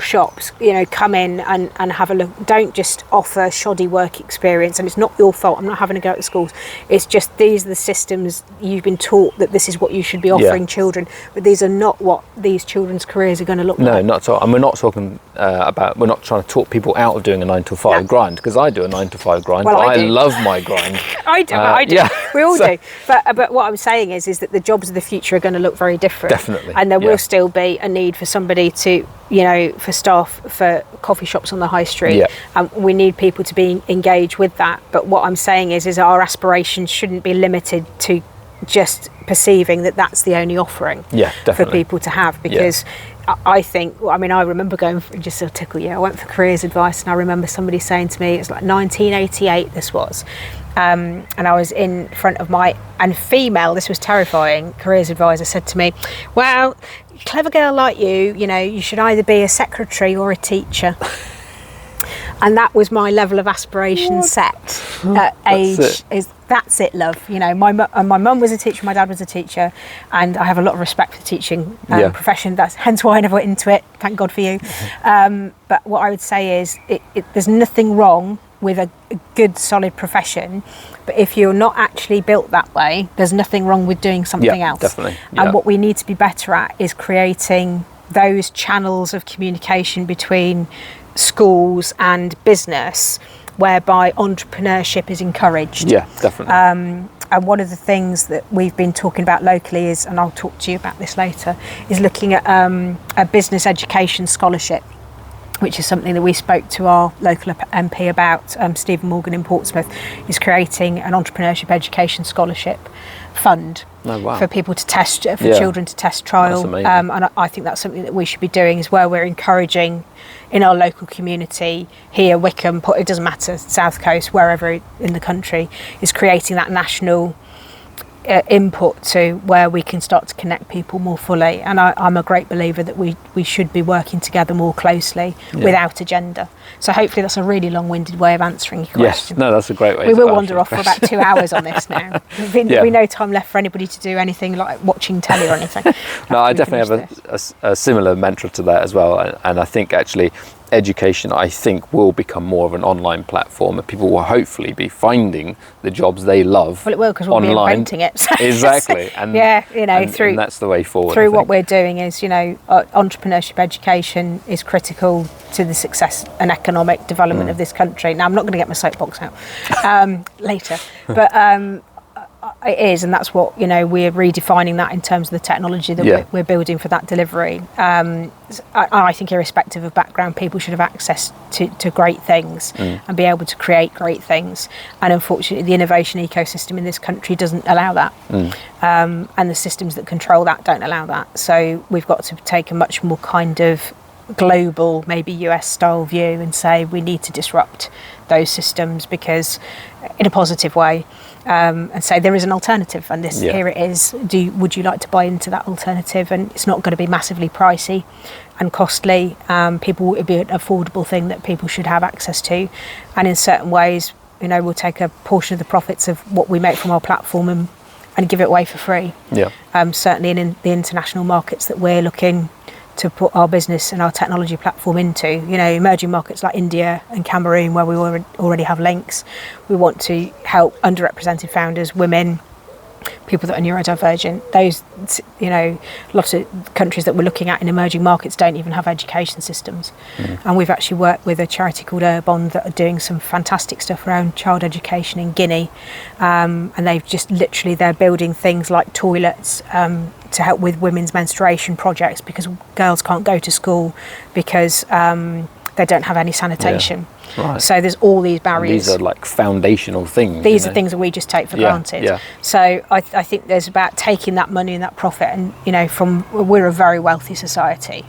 shops. Come in and have a look. Don't just offer shoddy work experience. And it's not your fault. I'm not having a go at the schools. It's just these are the systems you've been taught that this is what you should be offering children. But these are not what these children's careers are going to look like. No, not at all. And we're not talking we're not trying to talk people out of doing a 9 to 5 grind, because I do a 9 to 5 grind. Well, but I love my grind. I do. We all do. But what I'm saying is that the jobs of the future are going to look very different. Definitely. And there will still be a need for somebody to, for staff for coffee shops on the high street. We need people to be engaged with that. But what I'm saying is our aspirations shouldn't be limited to just perceiving that that's the only offering for people to have, because I think, I remember going for, just to tickle you, I went for careers advice, and I remember somebody saying to me, it's like 1988 this was, and I was in front of this was terrifying, careers advisor said to me, well, clever girl like you, you should either be a secretary or a teacher. And that was my level of aspiration set at age. That's it, love. My mum was a teacher, my dad was a teacher, and I have a lot of respect for the teaching profession. That's hence why I never went into it. Thank God for you. But what I would say is, there's nothing wrong with a good, solid profession. But if you're not actually built that way, there's nothing wrong with doing something else. Definitely. And what we need to be better at is creating those channels of communication between schools and business, whereby entrepreneurship is encouraged. Definitely. And one of the things that we've been talking about locally is, and I'll talk to you about this later, is looking at a business education scholarship, which is something that we spoke to our local MP about. Stephen Morgan in Portsmouth is creating an entrepreneurship education scholarship fund for people to test, for children to test trial. And I think that's something that we should be doing as well. We're encouraging in our local community here, Wickham, it doesn't matter, South Coast, wherever in the country, is creating that national input to where we can start to connect people more fully. And I'm a great believer that we should be working together more closely without agenda. So hopefully that's a really long-winded way of answering your question. Yes, no, that's a great way. We will wander off for about 2 hours on this now. We no time left for anybody to do anything like watching telly or anything. No, I definitely have a similar mantra to that as well. And I think actually education, I think, will become more of an online platform, and people will hopefully be finding the jobs they love. Well, it will, because we'll be inventing it. So Exactly. And and that's the way forward. Through what we're doing is, entrepreneurship education is critical to the success and economic development of this country. Now, I'm not going to get my soapbox out later, but it is, and that's what we're redefining that in terms of the technology that we're building for that delivery. I think irrespective of background, people should have access to great things and be able to create great things. And unfortunately, the innovation ecosystem in this country doesn't allow that, and the systems that control that don't allow that. So we've got to take a much more kind of global, maybe US style view, and say we need to disrupt those systems because in a positive way. And say there is an alternative, and here it is. Would you like to buy into that alternative? And it's not going to be massively pricey and costly. It'd be an affordable thing that people should have access to. And in certain ways, we'll take a portion of the profits of what we make from our platform and give it away for free. Yeah. Certainly in the international markets that we're looking to put our business and our technology platform into, emerging markets like India and Cameroon, where we already have links. We want to help underrepresented founders, women, people that are neurodivergent. Those, lots of countries that we're looking at in emerging markets don't even have education systems. And we've actually worked with a charity called Urbon that are doing some fantastic stuff around child education in Guinea. And they've just they're building things like toilets to help with women's menstruation projects, because girls can't go to school because they don't have any sanitation. Right. So there's all these barriers. And these are like foundational things. These are things that we just take for granted. Yeah. So I think there's about taking that money and that profit, and we're a very wealthy society,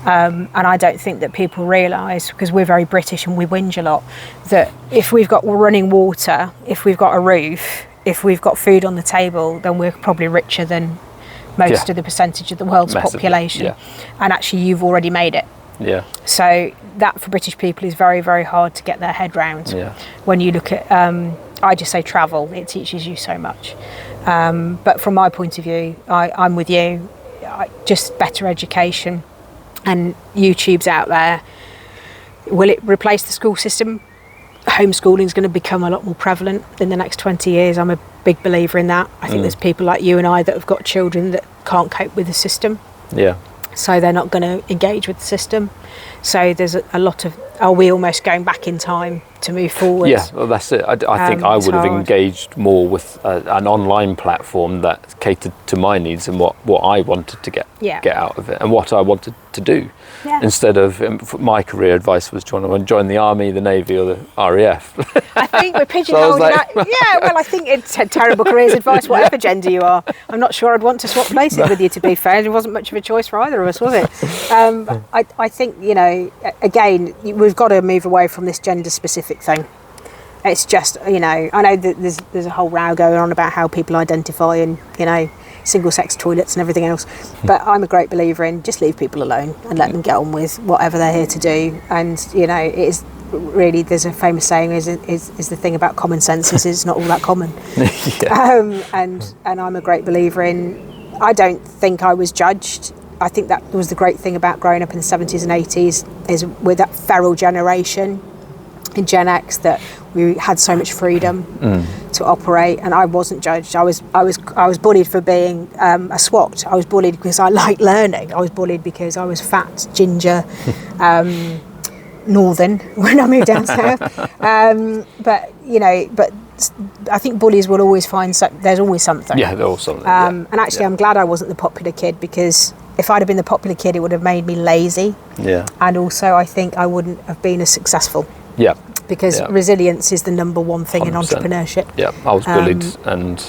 and I don't think that people realise, because we're very British and we whinge a lot, that if we've got running water, if we've got a roof, if we've got food on the table, then we're probably richer than most of the percentage of the world's population. Yeah. And actually you've already made it. Yeah. So that for British people is very, very hard to get their head round. Yeah. When you look at, I just say travel, it teaches you so much. But from my point of view, I'm with you. Just better education, and YouTube's out there. Will it replace the school system? Homeschooling is going to become a lot more prevalent in the next 20 years. I'm a big believer in that. I think there's people like you and I that have got children that can't cope with the system. Yeah. So they're not going to engage with the system. So there's a lot of, are we almost going back in time to move forward? Yeah, well, that's it. I think I would have engaged more with an online platform that catered to my needs and what I wanted to get out of it and what I wanted to do. Yeah. Instead of, my career advice was join the Army, the Navy, or the RAF. I think we're pigeonholed. I think it's terrible careers advice, whatever gender you are. I'm not sure I'd want to swap places with you, to be fair. It wasn't much of a choice for either of us, was it? I think, again, we've got to move away from this gender-specific thing. It's just, I know that there's a whole row going on about how people identify and, single-sex toilets and everything else. But I'm a great believer in just leave people alone and let them get on with whatever they're here to do. And, it is really, there's a famous saying is the thing about common sense is it's not all that common. And I'm a great believer in, I don't think I was judged. I think that was the great thing about growing up in the 70s and 80s is with that feral generation in Gen X, that we had so much freedom to operate, and I wasn't judged. I was bullied for being a SWAT. I was bullied because I liked learning. I was bullied because I was fat, ginger, northern when I moved down south. But I think bullies will always find there's always something. Yeah, there's always something. And actually, I'm glad I wasn't the popular kid, because if I'd have been the popular kid, it would have made me lazy. Yeah. And also, I think I wouldn't have been as successful. Yeah. Because resilience is the number one thing 100%. In entrepreneurship. Yeah, I was bullied, and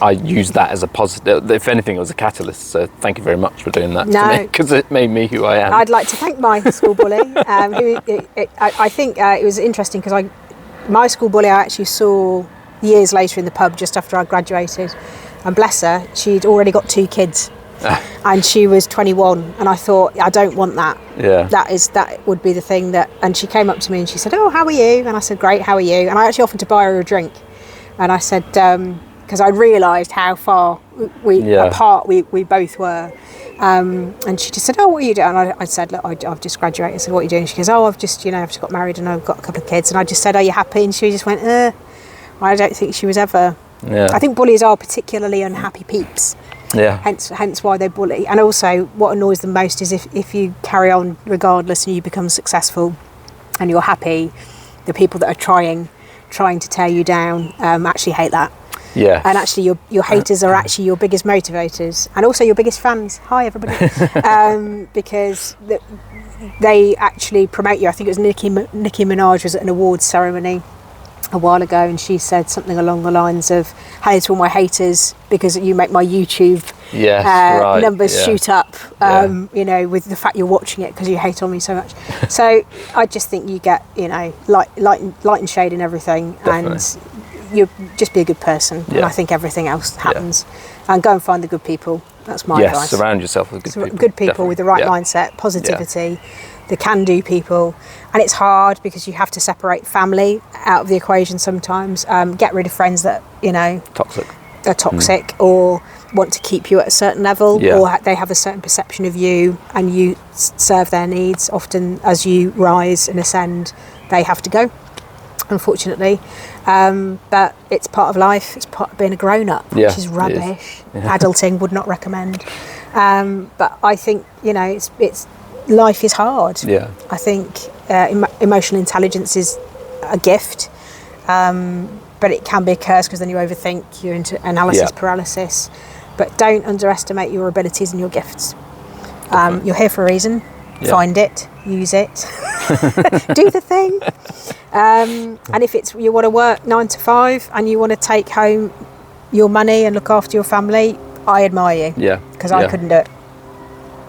I use that as a positive. If anything, it was a catalyst. So thank you very much for doing that to me, because it made me who I am. I'd like to thank my school bully. I think it was interesting because my school bully, I actually saw years later in the pub just after I graduated, and bless her, she'd already got 2 kids. And she was 21, and I thought, I don't want that. Yeah. That would be the thing that. And she came up to me and she said, "Oh, how are you?" And I said, "Great, how are you?" And I actually offered to buy her a drink, and I said, because I realised how far apart we both were. And she just said, "Oh, what are you doing?" And I said, "Look, I've just graduated." I said, "What are you doing?" She goes, "Oh, I've just got married and I've got a couple of kids." And I just said, "Are you happy?" And she just went, I don't think she was ever. Yeah. I think bullies are particularly unhappy peeps. Yeah. Hence why they bully. And also what annoys them most is if you carry on regardless and you become successful and you're happy, the people that are trying to tear you down actually hate that. Yeah. And actually your haters are actually your biggest motivators and also your biggest fans. Hi everybody. Because they actually promote you. I think it was Nicki Minaj was at an awards ceremony a while ago, and she said something along the lines of, "Hey to all my haters, because you make my YouTube numbers shoot up, with the fact you're watching it because you hate on me so much." So I just think you get, light and shade in everything. Definitely. And you just be a good person, and I think everything else happens. And go and find the good people. That's my advice. Yes, surround yourself with good people. Good people with the right mindset, positivity, the can-do people. And it's hard because you have to separate family out of the equation sometimes. Get rid of friends that, are toxic or want to keep you at a certain level, or they have a certain perception of you and you serve their needs. Often as you rise and ascend, they have to go, unfortunately. But it's part of life. It's part of being a grown-up, which is rubbish. Adulting would not recommend. But I think, it's life is hard. Yeah. I think emotional intelligence is a gift, but it can be a curse because then you overthink, you're into analysis paralysis. But don't underestimate your abilities and your gifts. You're here for a reason. Find it, use it, do the thing. And if it's you want to work 9 to 5 and you want to take home your money and look after your family, I admire you. Yeah. Because I couldn't do it.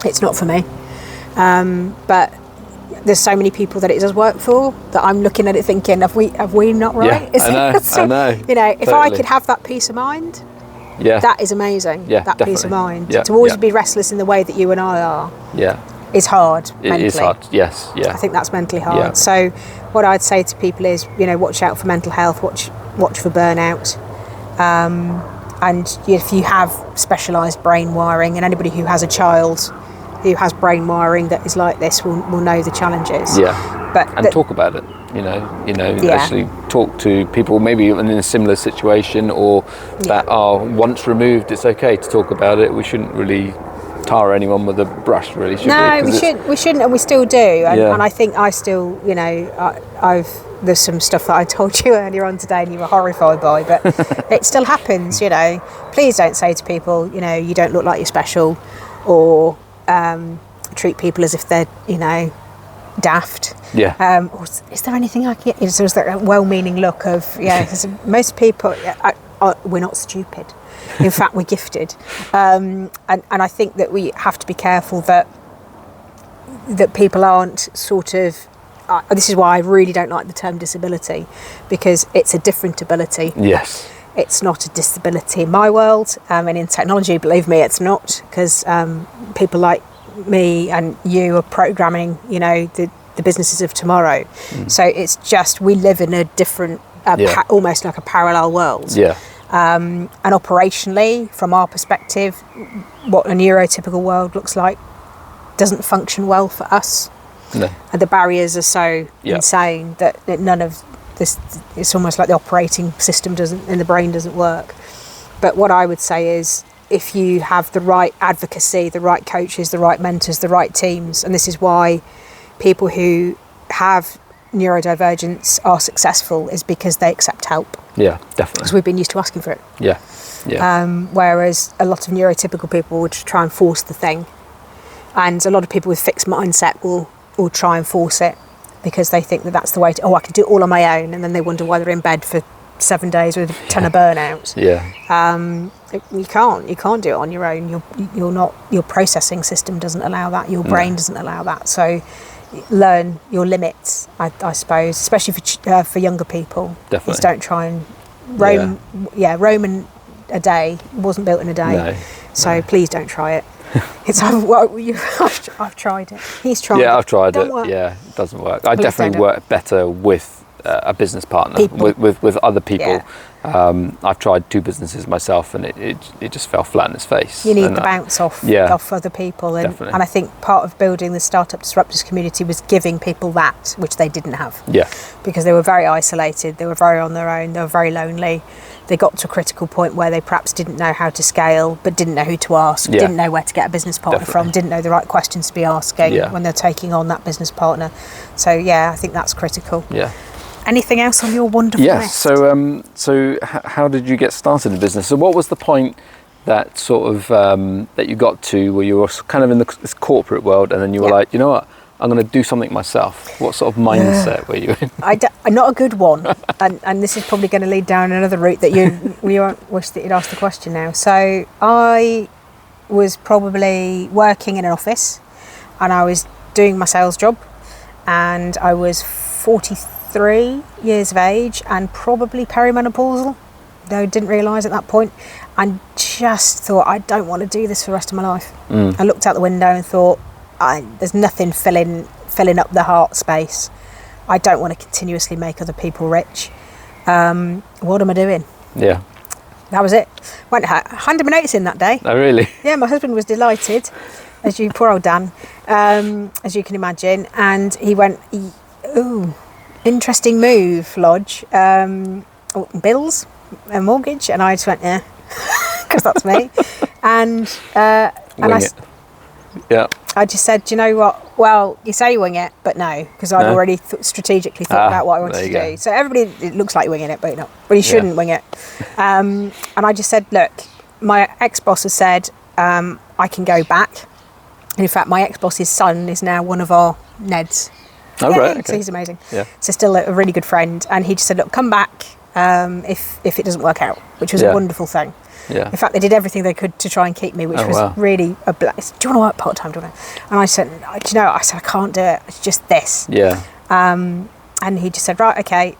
It's not for me. But there's so many people that it does work for that I'm looking at it thinking, have we not right? Yeah, I know. If I could have that peace of mind, that is amazing. Yeah, that peace of mind. To always be restless in the way that you and I are. Yeah. Is hard mentally. It is hard, yes, yeah. I think that's mentally hard. Yeah. So what I'd say to people is, watch out for mental health, watch for burnout. And if you have specialised brain wiring, and anybody who has a child who has brain wiring that is like this will know the challenges. Yeah. But talk about it. Actually talk to people maybe in a similar situation or that are once removed. It's okay to talk about it. We shouldn't really tar anyone with a brush, really, should we? No, we shouldn't, and we still do. And I think I still, there's some stuff that I told you earlier on today and you were horrified by, but it still happens, Please don't say to people, you don't look like you're special, or treat people as if they're, daft. Yeah. Or is there anything I can get? There's that well-meaning look of, because most people, we're not stupid. In fact, we're gifted. And I think that we have to be careful that people aren't sort of, this is why I really don't like the term disability, because it's a different ability. Yes. It's not a disability in my world, and in technology, believe me, it's not, because people like me and you are programming, the businesses of tomorrow. So it's just, we live in a different, almost like a parallel world. Yeah. And operationally, from our perspective, what a neurotypical world looks like doesn't function well for us. No. And the barriers are so insane that none of this, it's almost like the operating system in the brain doesn't work. But what I would say is, if you have the right advocacy, the right coaches, the right mentors, the right teams, and this is why people who have neurodivergence are successful, is because they accept help. Yeah, definitely. Because we've been used to asking for it. Yeah, yeah. Whereas a lot of neurotypical people would try and force the thing, and a lot of people with fixed mindset will try and force it because they think that that's the way to. I can do it all on my own, and then they wonder why they're in bed for 7 days with a ton of burnout. Yeah. You can't do it on your own. You're not. Your processing system doesn't allow that. Your brain doesn't allow that. So learn your limits, I suppose, especially for younger people. Definitely. Is don't try and Rome in a day wasn't built in a day. Please don't try it. I've tried it. He's tried it. Yeah, I've tried it. Work. Yeah, it doesn't work. I definitely work better with a business partner, with other people. I've tried 2 businesses myself, and it just fell flat in its face. You need the bounce off other people, and I think part of building the StartUp Disruptors community was giving people that, which they didn't have. Yeah, because they were very isolated, they were very on their own, they were very lonely. They got to a critical point where they perhaps didn't know how to scale, but didn't know who to ask, didn't know where to get a business partner from, didn't know the right questions to be asking when they're taking on that business partner. So I think that's critical. Yeah. Anything else on your wonderful list? So how did you get started in business? So what was the point that sort of that you got to where you were kind of in this corporate world, and then you were like, you know what, I'm going to do something myself? What sort of mindset were you in? I'm not a good one, and this is probably going to lead down another route that we won't wish that you'd asked the question now. So I was probably working in an office, and I was doing my sales job, and I was 43 years of age and probably perimenopausal, though I didn't realise at that point, and just thought, I don't want to do this for the rest of my life. I looked out the window and thought, there's nothing filling up the heart space. I don't want to continuously make other people rich. What am I doing? Yeah. That was it. Handed my notice in that day. Oh, really? Yeah, my husband was delighted, poor old Dan, as you can imagine. And he went, ooh, interesting move, Lodge. Bills, a mortgage. And I just went, yeah, because that's me. And I just said, do you know what? Well, you say wing it, but no, because I'd already strategically thought about what I wanted to do. So everybody, it looks like winging it, but no, but you shouldn't wing it. And I just said, look, my ex-boss has said I can go back. And in fact, my ex-boss's son is now one of our Neds. Oh, right. Okay. So he's amazing. Yeah. So still a really good friend. And he just said, look, come back if it doesn't work out, which was a wonderful thing. Yeah. In fact, they did everything they could to try and keep me, which was really a blessing. Do you want to work part-time? Do you want to? And I said, do you know, I can't do it. It's just this. Yeah. And he just said, right, okay,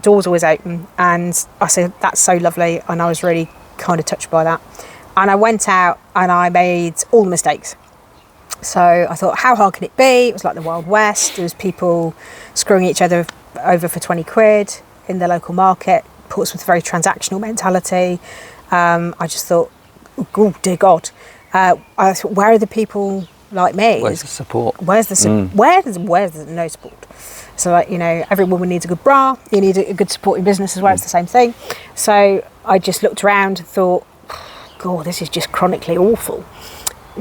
door's always open. And I said, that's so lovely. And I was really kind of touched by that. And I went out and I made all the mistakes. So I thought, how hard can it be? It was like the Wild West. There was people screwing each other over for 20 quid in the local market. Portsmouth, very transactional mentality. I just thought, oh dear God, I thought, where are the people like me? Where's the support? Where's the no support? So, like, you know, every woman needs a good bra. You need a good supporting business as well. It's the same thing. So I just looked around and thought, God, this is just chronically awful.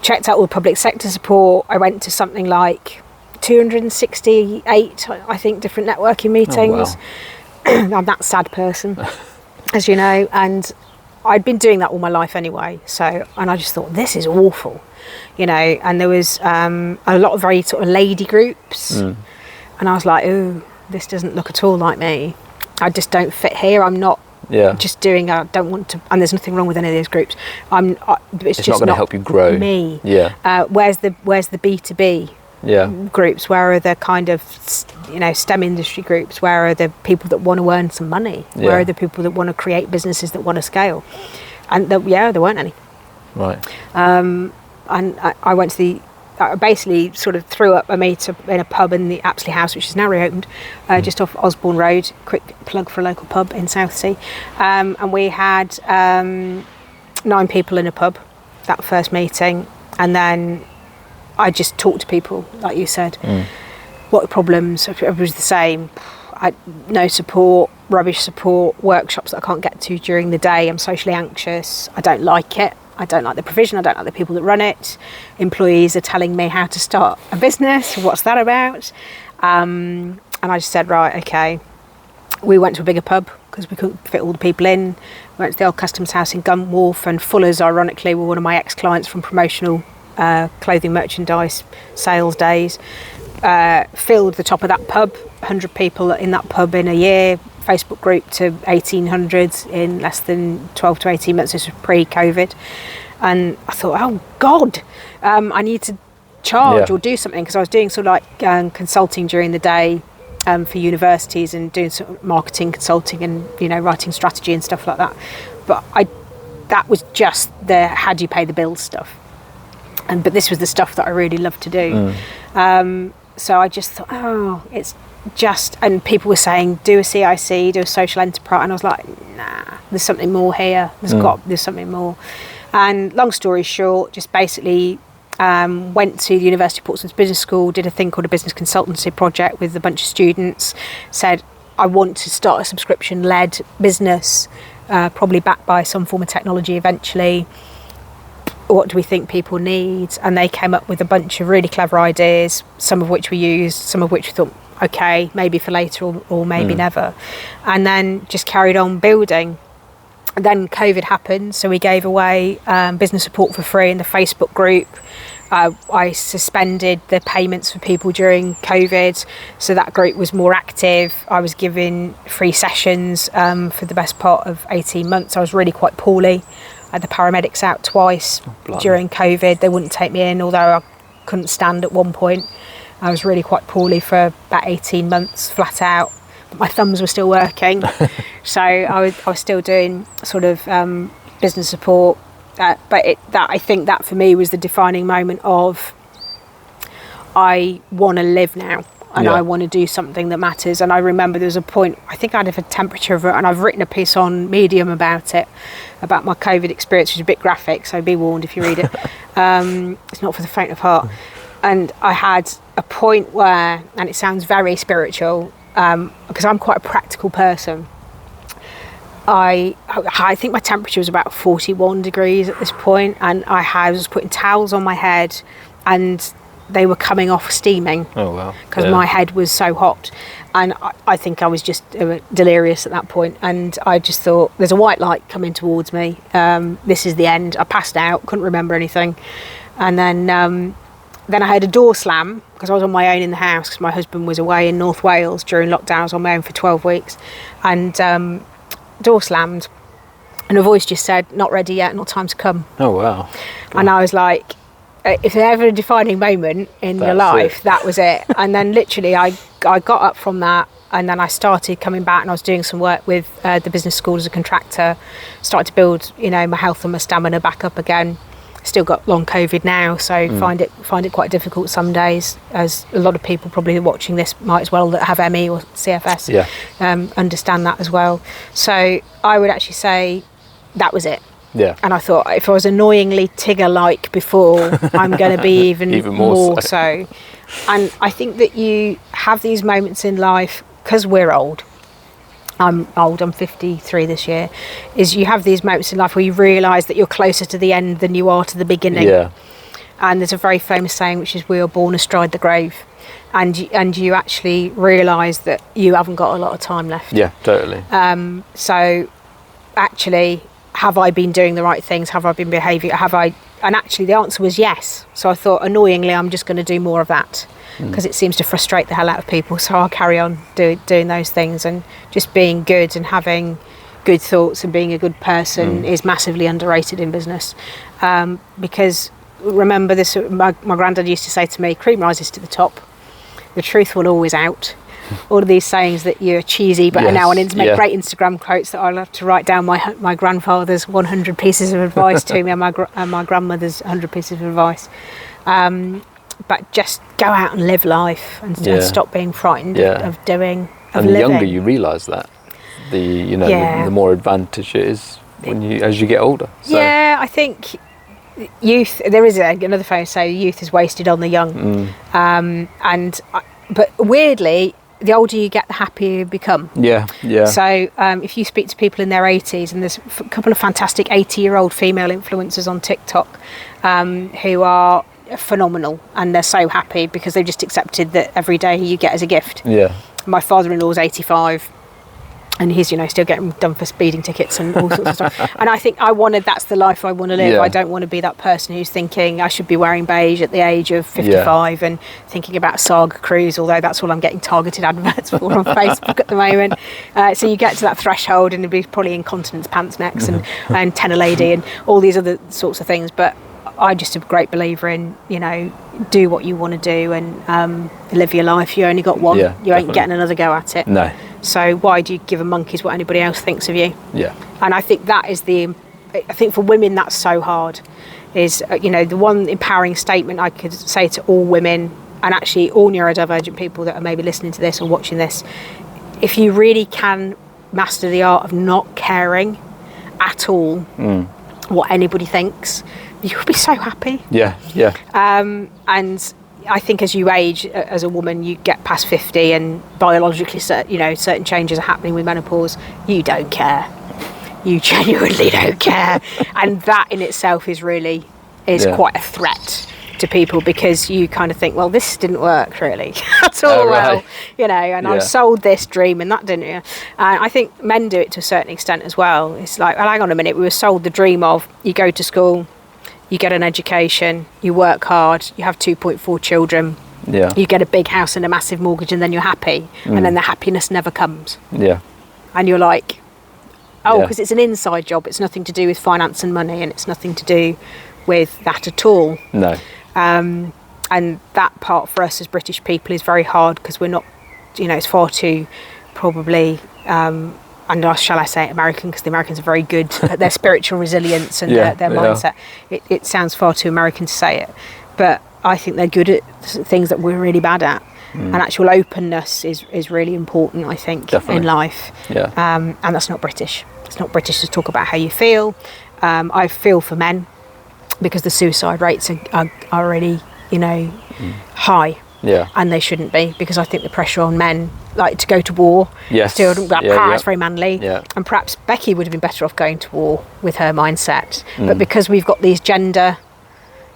Checked out all the public sector support. I went to something like 268, I think, different networking meetings. Oh, wow. I'm that sad person, as you know, and I'd been doing that all my life anyway. So, and I just thought, this is awful, you know. And there was a lot of very sort of lady groups, and I was like, ooh, this doesn't look at all like me. I just don't fit here. I'm not just doing. I don't want to. And there's nothing wrong with any of those groups. It's just not going to help you grow. Me. Yeah. Where's the B2B? Groups? Where are the kind of, you know, STEM industry groups? Where are the people that want to earn some money? Where are the people that want to create businesses that want to scale? And there weren't any. Right. And I went to I basically sort of threw up a mate in a pub in the Apsley House, which is now reopened, just off Osborne Road. Quick plug for a local pub in Southsea. And we had 9 people in a pub that first meeting, and then I just talked to people, like you said. What problems? It was the same. No support, rubbish support, workshops that I can't get to during the day. I'm socially anxious. I don't like it. I don't like the provision. I don't like the people that run it. Employees are telling me how to start a business. What's that about? And I just said, right, okay. We went to a bigger pub because we couldn't fit all the people in. We went to the old Customs House in Gunwharf, and Fuller's, ironically, were one of my ex-clients from promotional clothing merchandise sales days. Filled the top of that pub, 100 people in that pub in a year. Facebook group to 1,800 in less than 12 to 18 months. This was pre-COVID. And I thought, oh God, I need to charge or do something, because I was doing sort of like consulting during the day, for universities and doing sort of marketing consulting and, you know, writing strategy and stuff like that. But that was just the how do you pay the bills stuff. But this was the stuff that I really loved to do. So I just thought, it's just, and people were saying, do a CIC, do a social enterprise. And I was like, nah, there's something more here. There's something more. And long story short, just basically went to the University of Portsmouth Business School, did a thing called a business consultancy project with a bunch of students, said, I want to start a subscription-led business, probably backed by some form of technology eventually. What do we think people need? And they came up with a bunch of really clever ideas, some of which we used, some of which we thought, okay, maybe for later or maybe never. And then just carried on building. And then COVID happened, so we gave away business support for free in the Facebook group. I suspended the payments for people during COVID, so that group was more active. I was giving free sessions for the best part of 18 months. I was really quite poorly. I had the paramedics out twice during COVID. They wouldn't take me in, although I couldn't stand at one point. I was really quite poorly for about 18 months, flat out. But my thumbs were still working. So I was still doing sort of business support. But I think that for me was the defining moment of, I want to live now. And I want to do something that matters. And I remember there was a point, I think I had a temperature of it, and I've written a piece on Medium about it, about my COVID experience, which is a bit graphic, so be warned if you read it. It's not for the faint of heart. And I had a point where, and it sounds very spiritual, because I'm quite a practical person. I think my temperature was about 41 degrees at this point, and I was putting towels on my head, and they were coming off steaming. Oh wow! Because my head was so hot, and I think I was just delirious at that point. And I just thought, there's a white light coming towards me. This is the end. I passed out, couldn't remember anything, and then I heard a door slam because I was on my own in the house because my husband was away in North Wales during lockdown. I was on my own for 12 weeks, and door slammed, and a voice just said, "Not ready yet. Not time to come." Oh wow! And I was like, if there's ever a defining moment in your life, that was it. And then literally I got up from that, and then I started coming back, and I was doing some work with the business school as a contractor, started to build, you know, my health and my stamina back up again. Still got long COVID now, so find it quite difficult some days, as a lot of people probably watching this might as well that have ME or CFS understand that as well. So I would actually say that was it. Yeah. And I thought, if I was annoyingly Tigger-like before, I'm going to be even more so. And I think that you have these moments in life, because we're old. I'm old, I'm 53 this year, is you have these moments in life where you realise that you're closer to the end than you are to the beginning. Yeah. And there's a very famous saying, which is, we are born astride the grave. And you actually realise that you haven't got a lot of time left. Yeah, totally. So actually, have I been doing the right things? Have I been behaving? And actually the answer was yes. So I thought, annoyingly, I'm just going to do more of that, because it seems to frustrate the hell out of people. So I'll carry on doing those things, and just being good and having good thoughts and being a good person is massively underrated in business. Because remember this, my granddad used to say to me, cream rises to the top. The truth will always out. All of these sayings that you're cheesy, but are now on make great Instagram quotes that I'll have to write down my grandfather's 100 pieces of advice to me, and my grandmother's 100 pieces of advice. But just go out and live life, and stop being frightened of doing. Of and the living. younger you realise that, the more advantage it is as you get older. So. Yeah, I think youth. There is another famous saying: youth is wasted on the young. But weirdly, the older you get, the happier you become. Yeah. So if you speak to people in their 80s, and there's a couple of fantastic 80-year-old female influencers on TikTok who are phenomenal, and they're so happy because they've just accepted that every day you get as a gift. Yeah. My father-in-law's 85, and he's still getting done for speeding tickets and all sorts of stuff. And I think that's the life I want to live. I don't want to be that person who's thinking I should be wearing beige at the age of 55 and thinking about Saga Cruise, although that's all I'm getting targeted adverts for on Facebook at the moment. So you get to that threshold, and it'd be probably incontinence pants next and tenor lady and all these other sorts of things. But I'm just a great believer in, do what you want to do and live your life. You only got one. Yeah, you ain't definitely. getting another go at it. No. So why do you give a monkeys what anybody else thinks of you? Yeah. And I think that is I think for women that's so hard. Is the one empowering statement I could say to all women, and actually all neurodivergent people that are maybe listening to this or watching this, if you really can master the art of not caring at all what anybody thinks, you'll be so happy. Yeah. And I think as you age as a woman, you get past 50 and biologically certain changes are happening with menopause, you don't care. You genuinely don't care. And that in itself is quite a threat to people, because you kind of think, well, this didn't work really at all. Right. And I sold this dream and that didn't. And I think men do it to a certain extent as well. It's like, well, hang on a minute, we were sold the dream of you go to school, you get an education, you work hard, you have 2.4 children, you get a big house and a massive mortgage, and then you're happy, and then the happiness never comes. Yeah. And you're like, because it's an inside job, it's nothing to do with finance and money, and it's nothing to do with that at all. No. And that part for us as British people is very hard, because we're not, it's far too probably, and shall I say American, because the Americans are very good at their spiritual resilience and their mindset. It sounds far too American to say it, but I think they're good at things that we're really bad at. And actual openness is really important, I think, in life. Yeah. And that's not British. It's not British to talk about how you feel. I feel for men, because the suicide rates are really, high. Yeah. And they shouldn't be, because I think the pressure on men, like to go to war, still it's very manly. Yeah. And perhaps Becky would have been better off going to war with her mindset. But because we've got these gender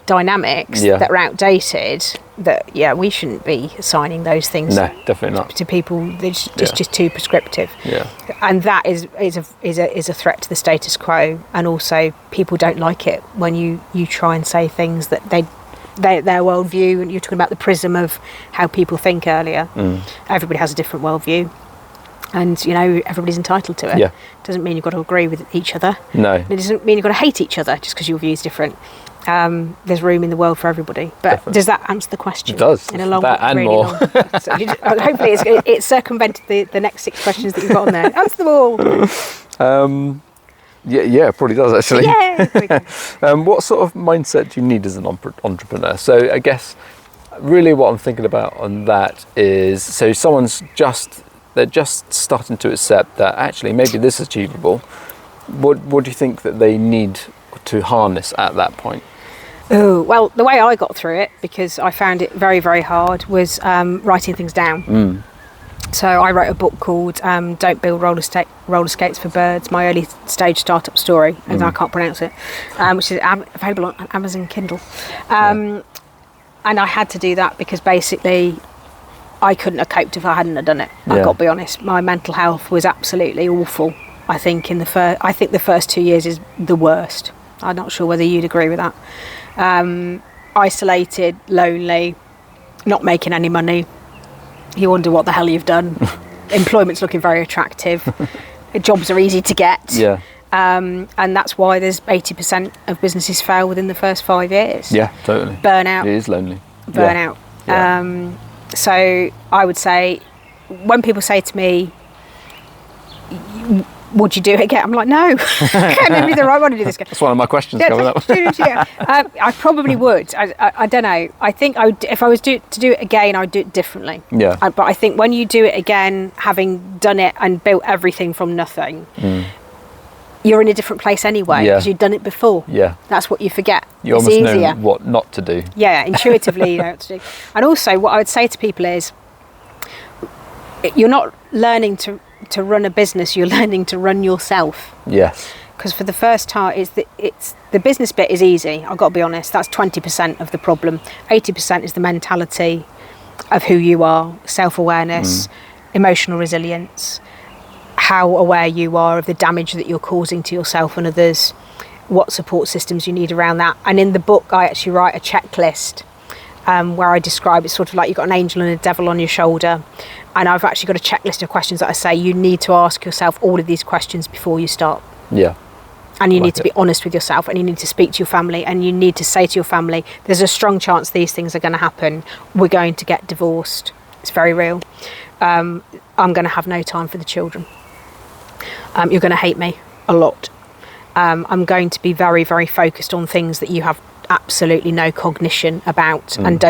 dynamics that are outdated, that we shouldn't be assigning those things. No, definitely not. To people. It's just too prescriptive. Yeah. And that is a threat to the status quo. And also, people don't like it when you try and say things that their worldview, and you're talking about the prism of how people think earlier. Everybody has a different worldview, and everybody's entitled to it. Yeah. Doesn't mean you've got to agree with each other. No. It doesn't mean you've got to hate each other just because your view's different. There's room in the world for everybody. But definitely. Does that answer the question? It does. In a long, that and really more. Long, so hopefully it's circumvented the next 6 questions that you've got on there. Answer them all. Yeah, it probably does actually. Yeah. What sort of mindset do you need as an entrepreneur? So I guess really what I'm thinking about on that is, so they're just starting to accept that actually maybe this is achievable. What do you think that they need to harness at that point? Oh, well, the way I got through it, because I found it very, very hard, was writing things down. So I wrote a book called Don't Build Roller Skates for Birds, my early stage startup story, and I can't pronounce it, which is available on Amazon Kindle. And I had to do that because basically I couldn't have coped if I hadn't have done it. I've got to be honest. My mental health was absolutely awful. I think the first 2 years is the worst. I'm not sure whether you'd agree with that. Isolated, lonely, not making any money. You wonder what the hell you've done. Employment's looking very attractive. Jobs are easy to get. Yeah. And that's why there's 80% of businesses fail within the first 5 years. Yeah, totally. Burnout. It is lonely. Burnout. Yeah. So I would say, when people say to me, would you do it again? I'm like, no. I want to do this again. That's one of my questions coming up. I probably would. I don't know. I think if I was to do it again, I'd do it differently. Yeah. But I think when you do it again, having done it and built everything from nothing, you're in a different place anyway, because you've done it before. Yeah. That's what you forget. You almost know what not to do. Yeah, intuitively you know what to do. And also what I would say to people is, you're not learning to run a business, you're learning to run yourself. Yes. Because for the first time, it's the business bit is easy, I've got to be honest. That's 20% of the problem. 80% is the mentality of who you are, self-awareness, emotional resilience, how aware you are of the damage that you're causing to yourself and others, what support systems you need around that. And in the book, I actually write a checklist where I describe, it's sort of like you've got an angel and a devil on your shoulder. And I've actually got a checklist of questions that I say you need to ask yourself all of these questions before you start. Yeah. And you need to be honest with yourself, and you need to speak to your family, and you need to say to your family, there's a strong chance these things are going to happen. We're going to get divorced. It's very real. I'm going to have no time for the children. You're going to hate me a lot. I'm going to be very, very focused on things that you have absolutely no cognition about, and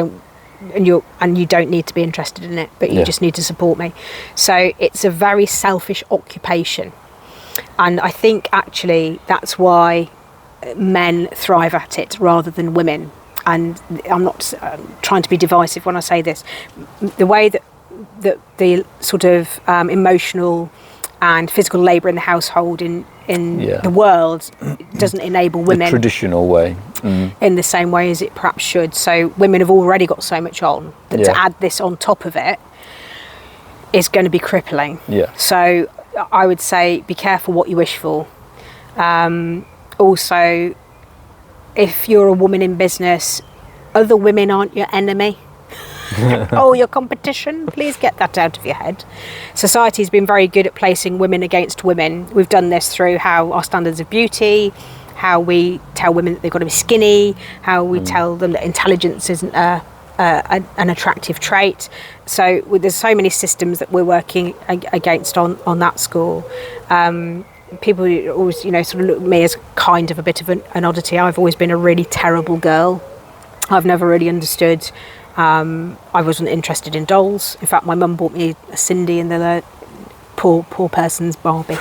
you don't need to be interested in it, but you just need to support me. So it's a very selfish occupation. And I think actually that's why men thrive at it rather than women. And I'm not trying to be divisive when I say this. The way that the sort of emotional and physical labour in the household in the world doesn't enable women the traditional way in the same way as it perhaps should. So women have already got so much on that to add this on top of it is going to be crippling. So I would say be careful what you wish for. Also, if you're a woman in business, other women aren't your enemy. Oh, your competition? Please get that out of your head. Society's been very good at placing women against women. We've done this through how our standards of beauty, how we tell women that they've got to be skinny, how we tell them that intelligence isn't an attractive trait. So there's so many systems that we're working against on that score. People always, sort of look at me as kind of a bit of an oddity. I've always been a really terrible girl. I've never really understood. I wasn't interested in dolls. In fact, my mum bought me a Cindy and the poor person's Barbie.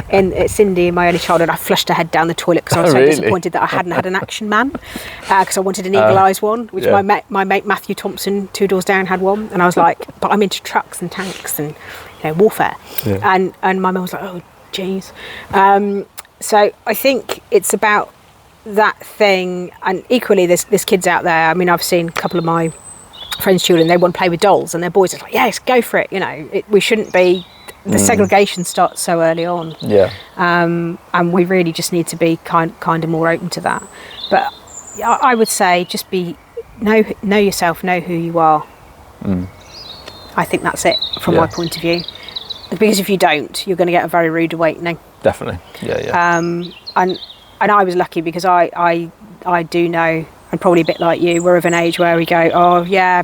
And Cindy, in my early childhood, I flushed her head down the toilet because I was so disappointed that I hadn't had an action man, because I wanted an Eagle Eyes one, which my mate Matthew Thompson, 2 doors down, had one. And I was like, but I'm into trucks and tanks and warfare. And my mum was like, oh, geez. So I think it's about that thing. And equally, there's kids out there. I mean, I've seen a couple of my friends' children, they want to play with dolls, and their boys are like, yes, go for it. We shouldn't be. The segregation starts so early on. And we really just need to be kind of more open to that. But I would say just know yourself, know who you are. I think that's it from my point of view. Because if you don't, you're going to get a very rude awakening. Definitely. And I was lucky because I do know, and probably a bit like you, we're of an age where we go, oh yeah,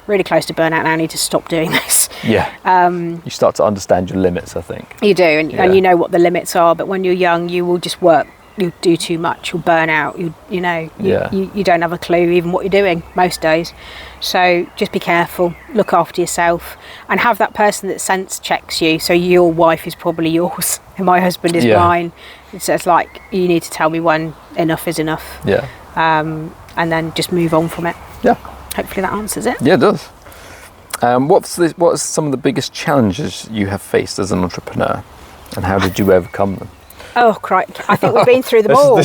really close to burnout now, I need to stop doing this. You start to understand your limits, I think. You do, and you know what the limits are, but when you're young, you will just work, you'll do too much, you'll burn out, you don't have a clue even what you're doing most days. So just be careful, look after yourself, and have that person that sense checks you. So your wife is probably yours, and my husband is mine. So it's like, you need to tell me when enough is enough. And then just move on from it. Hopefully that answers it. Yeah, it does. What are some of the biggest challenges you have faced as an entrepreneur, and how did you overcome them? Oh, crikey. I think we've been through them all.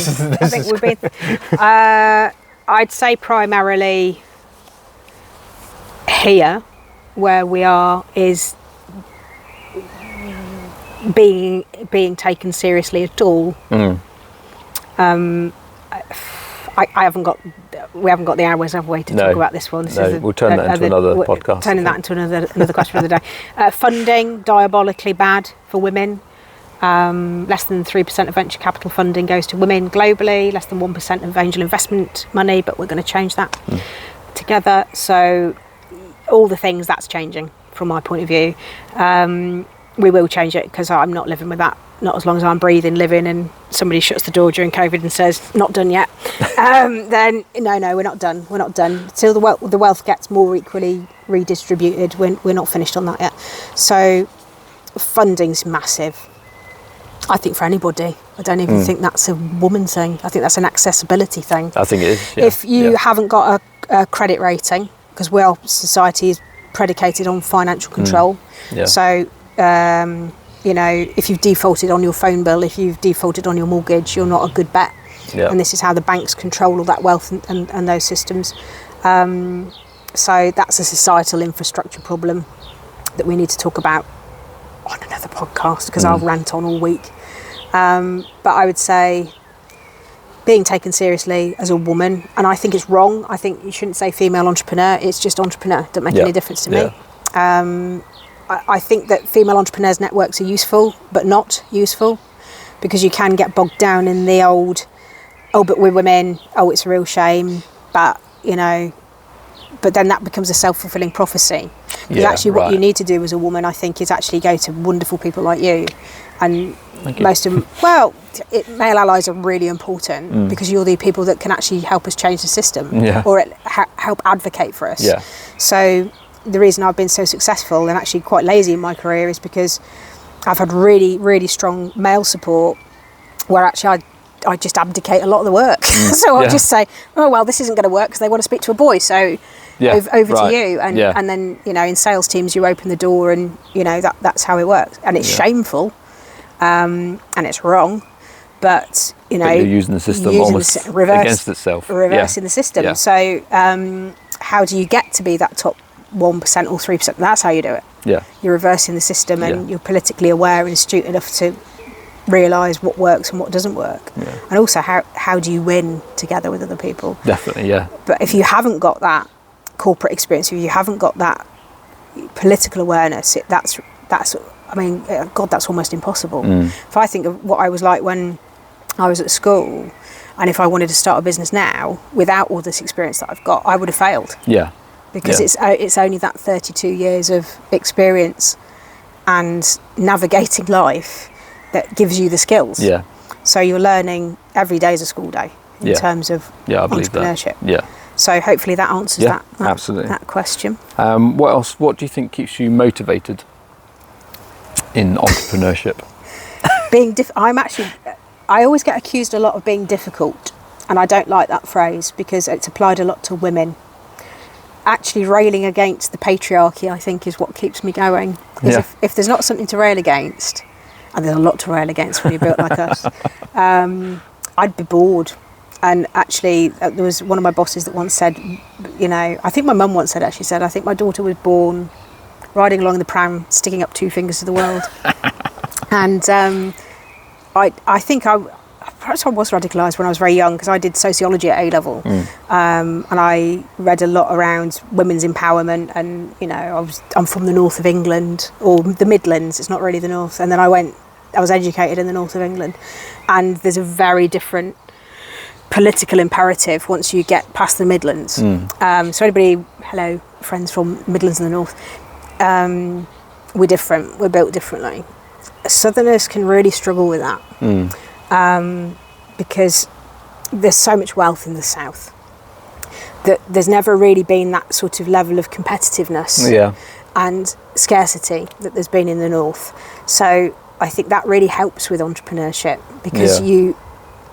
I'd say primarily here, where we are, is being taken seriously at all. We haven't got the hours, have we, to talk about this one? We'll turn that into another podcast. Turning that into another question for the day. Funding, diabolically bad for women. Less than 3% of venture capital funding goes to women globally, less than 1% of angel investment money, but we're going to change that together. So all the things, that's changing from my point of view. We will change it, because I'm not living with that. Not as long as I'm breathing, living, and somebody shuts the door during COVID and says, not done yet. Then, no, we're not done. We're not done. Till the wealth gets more equally redistributed, we're not finished on that yet. So funding's massive. I think for anybody. I don't even think that's a woman thing. I think that's an accessibility thing. I think it is. If you haven't got a credit rating, because our society is predicated on financial control. So, if you've defaulted on your phone bill, if you've defaulted on your mortgage, you're not a good bet. And this is how the banks control all that wealth and those systems. So that's a societal infrastructure problem that we need to talk about on another podcast, because I'll rant on all week. But I would say being taken seriously as a woman, and I think it's wrong. I think you shouldn't say female entrepreneur, it's just entrepreneur. Don't make any difference to me. I think that female entrepreneurs networks are useful, but not useful. because you can get bogged down in the old, oh, but we're women, oh, it's a real shame, but, you know, but then that becomes a self-fulfilling prophecy. Because actually what you need to do as a woman, I think, is actually go to wonderful people like you. And most of them, well, male allies are really important because you're the people that can actually help us change the system or help advocate for us. So the reason I've been so successful and actually quite lazy in my career is because I've had really, really strong male support where actually I just abdicate a lot of the work. So I'll just say, oh, well, this isn't going to work because they want to speak to a boy. So over to you. And then, you know, in sales teams, you open the door and, you know, that's how it works. And it's shameful and it's wrong. But, you know, you're using the system almost against itself. Reversing the system. So how do you get to be that top 1% or 3%? That's how you do it. You're reversing the system and you're politically aware and astute enough to realise what works and what doesn't work. And also how do you win together with other people? Definitely, But if you haven't got that corporate experience, if you haven't got that political awareness, that's I mean, God, that's almost impossible. If I think of what I was like when I was at school, and if I wanted to start a business now without all this experience that I've got, I would have failed. Because it's only that 32 years of experience and navigating life that gives you the skills. So you're learning every day is a school day in terms of entrepreneurship. So hopefully that answers that question. What else? What do you think keeps you motivated in entrepreneurship? I always get accused a lot of being difficult, and I don't like that phrase because it's applied a lot to women. Actually railing against the patriarchy, I think, is what keeps me going. If there's not something to rail against, and there's a lot to rail against when you're built like us, I'd be bored. And actually, there was one of my bosses that once said, you know, I think my mum once said, I think my daughter was born riding along the pram, sticking up two fingers to the world. And I think perhaps I was radicalised when I was very young because I did sociology at A-level. And I read a lot around women's empowerment and, you know, I'm from the north of England, or the Midlands, it's not really the north. And then I was educated in the north of England. And there's a very different political imperative once you get past the Midlands. So anybody, hello, friends from Midlands and the north, we're different, we're built differently. Southerners can really struggle with that because there's so much wealth in the south that there's never really been that sort of level of competitiveness and scarcity that there's been in the north. So I think that really helps with entrepreneurship because you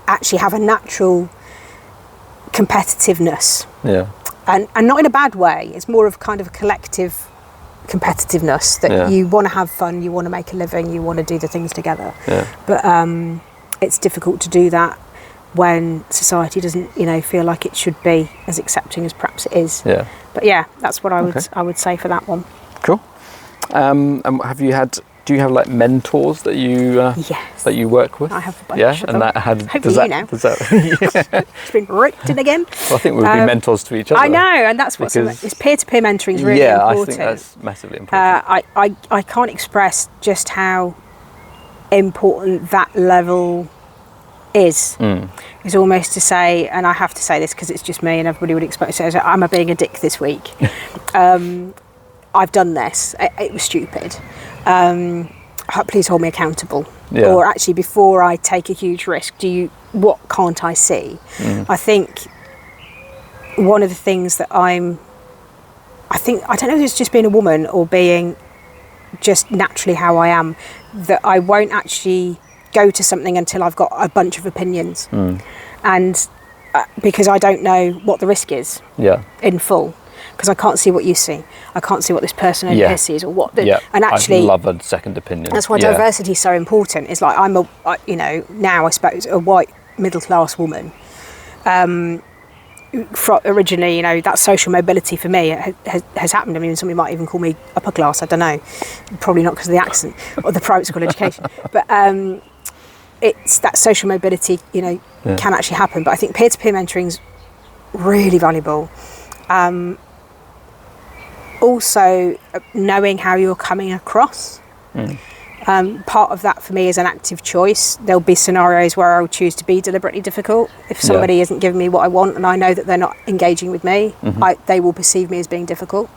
actually have a natural competitiveness and not in a bad way. It's more of kind of a collective competitiveness that you want to have fun, you want to make a living, you want to do the things together. But it's difficult to do that when society doesn't, you know, feel like it should be as accepting as perhaps it is. But that's what I would say for that one. Cool. And do you have like mentors that you that you work with? I have a bunch of them. It's been written again. Well, I think we'll be mentors to each other. I know, and that's what's it's peer-to-peer mentoring is really important. I think that's massively important. I can't express just how important that level is. It's almost to say, and I have to say this because it's just me and everybody would expect to say, I'm being a dick this week. I've done this. It was stupid. Please hold me accountable. Or actually, before I take a huge risk, what can't I see? I think one of the things that I don't know if it's just being a woman or being just naturally how I am, that I won't actually go to something until I've got a bunch of opinions. And because I don't know what the risk is in full. Because I can't see what you see. I can't see what this person over here sees, or what. And actually, I love a second opinion. That's why diversity is so important. It's like now I suppose a white middle class woman. Originally, you know, that social mobility for me has happened. I mean, somebody might even call me upper class. I don't know. Probably not because of the accent or the private school education. But it's that social mobility, you know, can actually happen. But I think peer-to-peer mentoring is really valuable. Also knowing how you're coming across. Part of that for me is an active choice. There'll be scenarios where I'll choose to be deliberately difficult. If somebody isn't giving me what I want and I know that they're not engaging with me, they will perceive me as being difficult.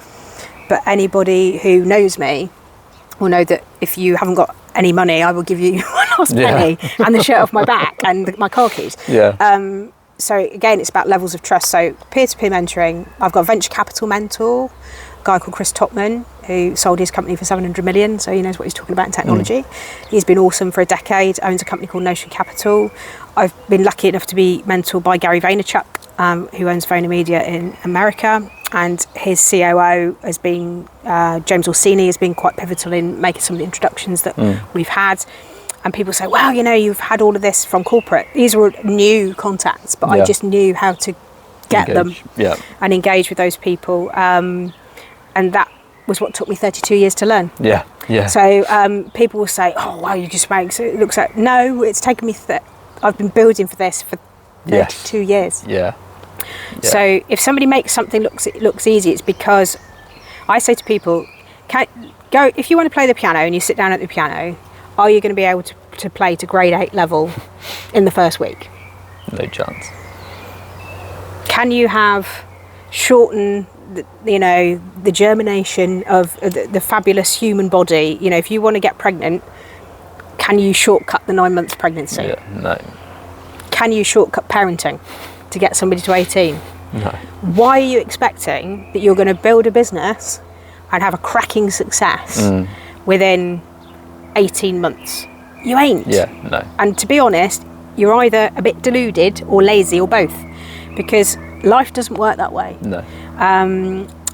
But anybody who knows me will know that if you haven't got any money, I will give you one last penny and the shirt off my back and my car keys. So again, it's about levels of trust. So peer-to-peer mentoring, I've got a venture capital mentor, a guy called Chris Topman, who sold his company for 700 million, so he knows what he's talking about in technology. He's been awesome for a decade, owns a company called Notion Capital. I've been lucky enough to be mentored by Gary Vaynerchuk, who owns VaynerMedia in America, and his COO has been, James Orsini, has been quite pivotal in making some of the introductions that we've had. And people say, wow, you've had all of this from corporate. These were new contacts, but I just knew how to get them and engage with those people. And that was what took me 32 years to learn. So people will say, oh, wow, you just make, so it looks like, no, it's taken me, I've been building for this for 32 years. So if somebody makes something looks easy, it's because I say to people, if you want to play the piano and you sit down at the piano, are you going to be able to play to grade 8 level in the first week? No chance. Can you have shorten the germination of the fabulous human body? If you want to get pregnant, can you shortcut the 9 months pregnancy? No. Can you shortcut parenting to get somebody to 18? No. Why are you expecting that you're going to build a business and have a cracking success within 18 months? You ain't. No. And to be honest, you're either a bit deluded or lazy or both, because life doesn't work that way. No.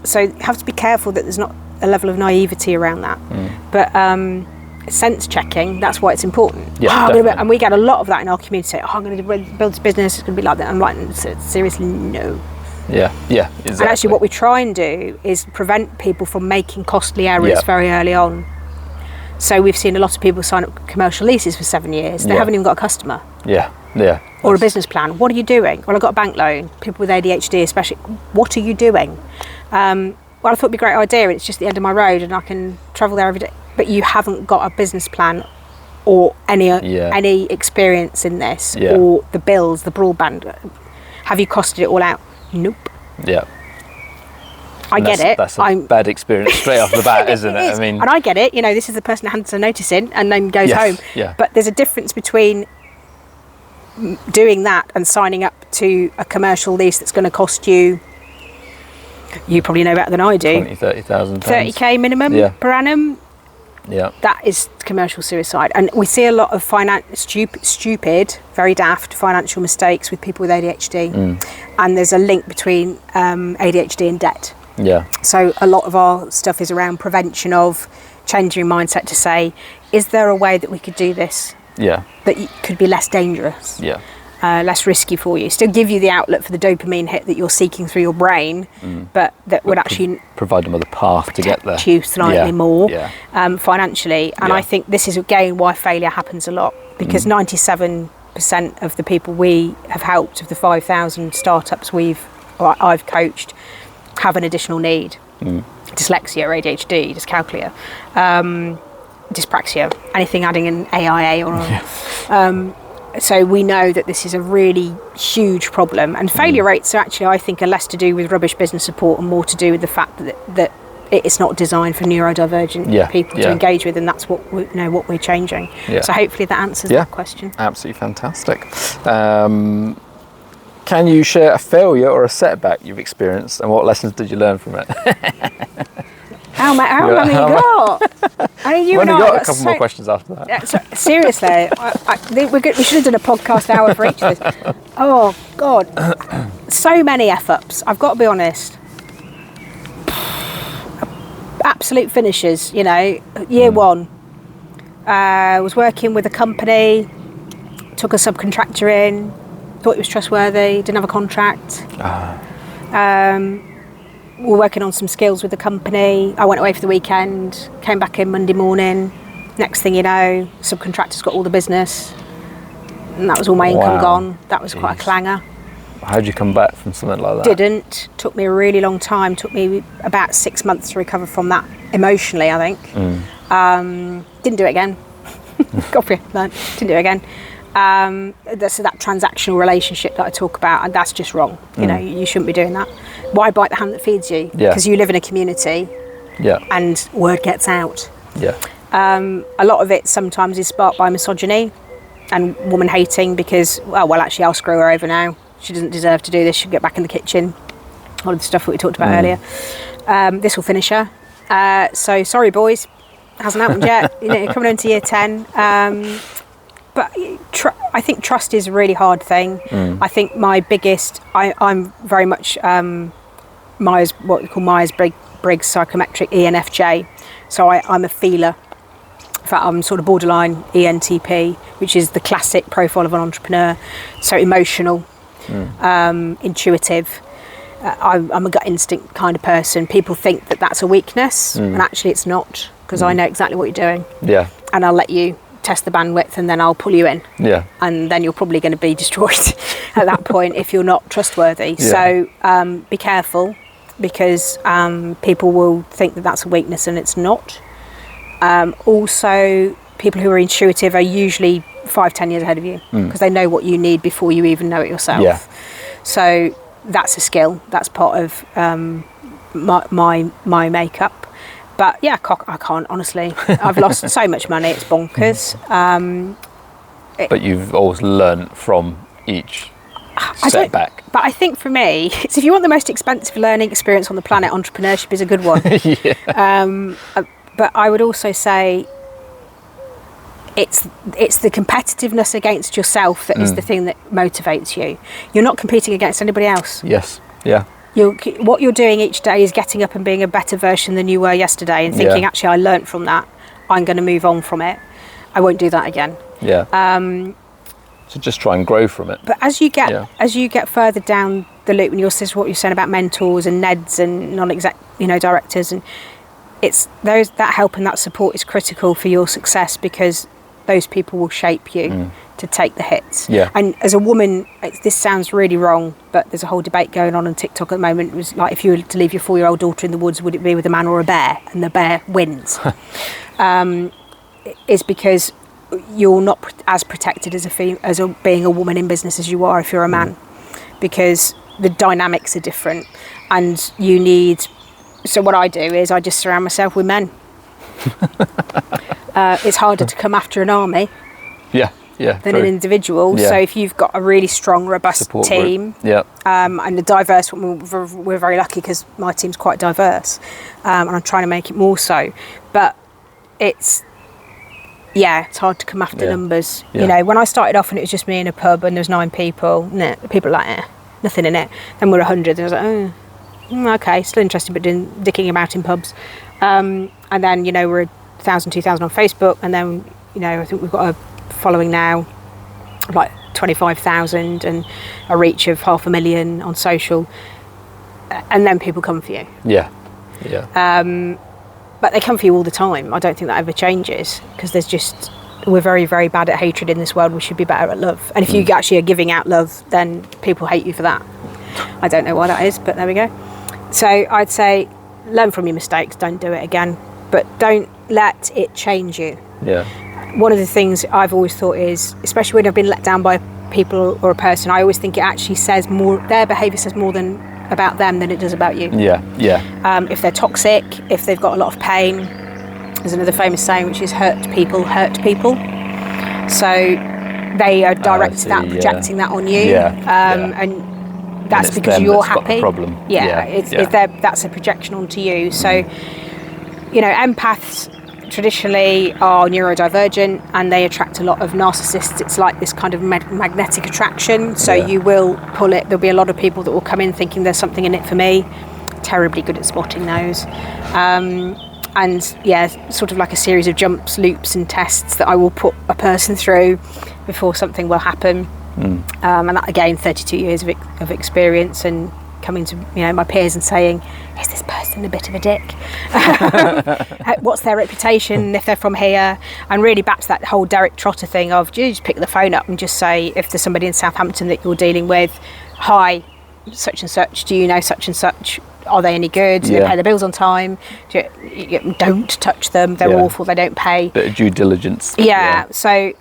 So you have to be careful that there's not a level of naivety around that. But sense checking, that's why it's important. And we get a lot of that in our community. Say, I'm going to build this business, it's going to be like that. I'm like, seriously, no. Exactly. And actually what we try and do is prevent people from making costly errors very early on. So we've seen a lot of people sign up commercial leases for 7 years. They haven't even got a customer. Or a business plan. What are you doing? Well, I've got a bank loan. People with ADHD especially. What are you doing? Well, I thought it'd be a great idea. It's just the end of my road and I can travel there every day. But you haven't got a business plan or any experience in this or the bills, the broadband. Have you costed it all out? Nope. I get it. That's a bad experience straight off the bat, isn't it? I mean, and I get it. This is the person that hands a notice in and then goes home. But there's a difference between doing that and signing up to a commercial lease that's going to cost you probably know better than I do, 30,000 30k minimum per annum. That is commercial suicide. And we see a lot of stupid, very daft financial mistakes with people with ADHD. And there's a link between ADHD and debt. So a lot of our stuff is around prevention of changing your mindset to say, is there a way that we could do this that could be less dangerous, less risky for you, still give you the outlet for the dopamine hit that you're seeking through your brain, but that would actually provide them with a path to get there, you slightly more financially. And I think this is again why failure happens a lot, because 97% of the people we have helped, of the 5,000 startups I've coached, have an additional need. Dyslexia, ADHD, dyscalculia, dyspraxia, anything adding an AIA or so we know that this is a really huge problem, and failure rates are actually, I think, are less to do with rubbish business support and more to do with the fact that it's not designed for neurodivergent people to engage with, and that's what we're changing. So hopefully that answers that question. Absolutely fantastic. Can you share a failure or a setback you've experienced, and what lessons did you learn from it? How long have you got? I mean, I've got a couple more questions after that. Seriously, we should have done a podcast hour for each of this. Oh, God. So many F-ups, I've got to be honest. Absolute finishers, year one. I was working with a company, took a subcontractor in, thought it was trustworthy, didn't have a contract. We were working on some skills with the company. I went away for the weekend, came back in Monday morning. Next thing you know, subcontractors got all the business, and that was all my income gone. That was quite a clanger. How'd you come back from something like that? Took me a really long time. Took me about 6 months to recover from that emotionally, I think. Didn't do it again. Didn't do it again. That's that transactional relationship that I talk about, and that's just wrong. You shouldn't be doing that. Why bite the hand that feeds you? Because you live in a community, and word gets out. A lot of it sometimes is sparked by misogyny and woman hating, because actually I'll screw her over now. She doesn't deserve to do this. She'll get back in the kitchen. All of the stuff that we talked about earlier. This will finish her. So sorry, boys, hasn't happened yet. Coming into year 10. But I think trust is a really hard thing. I think my biggest, I'm very much what you call Myers-Briggs psychometric ENFJ. So I'm a feeler. In fact, I'm sort of borderline ENTP, which is the classic profile of an entrepreneur. So emotional, intuitive. I'm a gut instinct kind of person. People think that that's a weakness, and actually it's not, because I know exactly what you're doing. And I'll let you test the bandwidth, and then I'll pull you in. And then you're probably going to be destroyed at that point if you're not trustworthy. So be careful, because people will think that that's a weakness, and it's not. Also, people who are intuitive are usually 5-10 years ahead of you, because they know what you need before you even know it yourself. So that's a skill. That's part of my makeup. But yeah, I can't, honestly. I've lost so much money, it's bonkers. But you've always learned from each setback. But I think for me, if you want the most expensive learning experience on the planet, entrepreneurship is a good one. But I would also say it's the competitiveness against yourself that is the thing that motivates you. You're not competing against anybody else. What you're doing each day is getting up and being a better version than you were yesterday, and thinking, actually, I learnt from that. I'm going to move on from it. I won't do that again. So just try and grow from it. But as you get further down the loop, and what you're saying about mentors and NEDs and non-exec, directors, and it's that help and that support is critical for your success, because those people will shape you to take the hits. And as a woman, this sounds really wrong, but there's a whole debate going on TikTok at the moment. It was like, if you were to leave your 4-year-old daughter in the woods, would it be with a man or a bear? And the bear wins. Is because you're not as protected as being a woman in business as you are if you're a man, because the dynamics are different, and you need. So what I do is I just surround myself with men. It's harder to come after an army than an individual. So if you've got a really strong, robust support team, and a diverse one, we're very lucky because my team's quite diverse, and I'm trying to make it more so. But it's hard to come after numbers. When I started off and it was just me in a pub and there was 9 people, people are like, nothing in it. Then we're 100, and I was like, okay, still interested, but dicking about in pubs. And then, we're 1,000, 2,000 on Facebook, and then, I think we've got a following now of like 25,000 and a reach of 500,000 on social. And then people come for you. But they come for you all the time. I don't think that ever changes, because we're very, very bad at hatred in this world. We should be better at love. And if you actually are giving out love, then people hate you for that. I don't know why that is, but there we go. So I'd say learn from your mistakes, don't do it again, but don't let it change you. One of the things I've always thought is, especially when I've been let down by people or a person, I always think it actually says more, their behaviour says more about them than it does about you. If they're toxic, if they've got a lot of pain, there's another famous saying which is hurt people. So they are projecting that on you, and that's because you're happy. Problem. That's a projection onto you. So empaths traditionally are neurodivergent, and they attract a lot of narcissists. It's like this kind of magnetic attraction. So you will pull it. There'll be a lot of people that will come in thinking there's something in it for me. Terribly good at spotting those. And sort of like a series of jumps, loops and tests that I will put a person through before something will happen. And that, again, 32 years of experience, and coming to my peers and saying, is this person a bit of a dick? What's their reputation if they're from here? And really back to that whole Derek Trotter thing of, you just pick the phone up and just say, if there's somebody in Southampton that you're dealing with, hi, such and such, do you know such and such? are they any good? Do they pay their bills on time? Don't touch them. They're awful. They don't pay. Bit of due diligence. So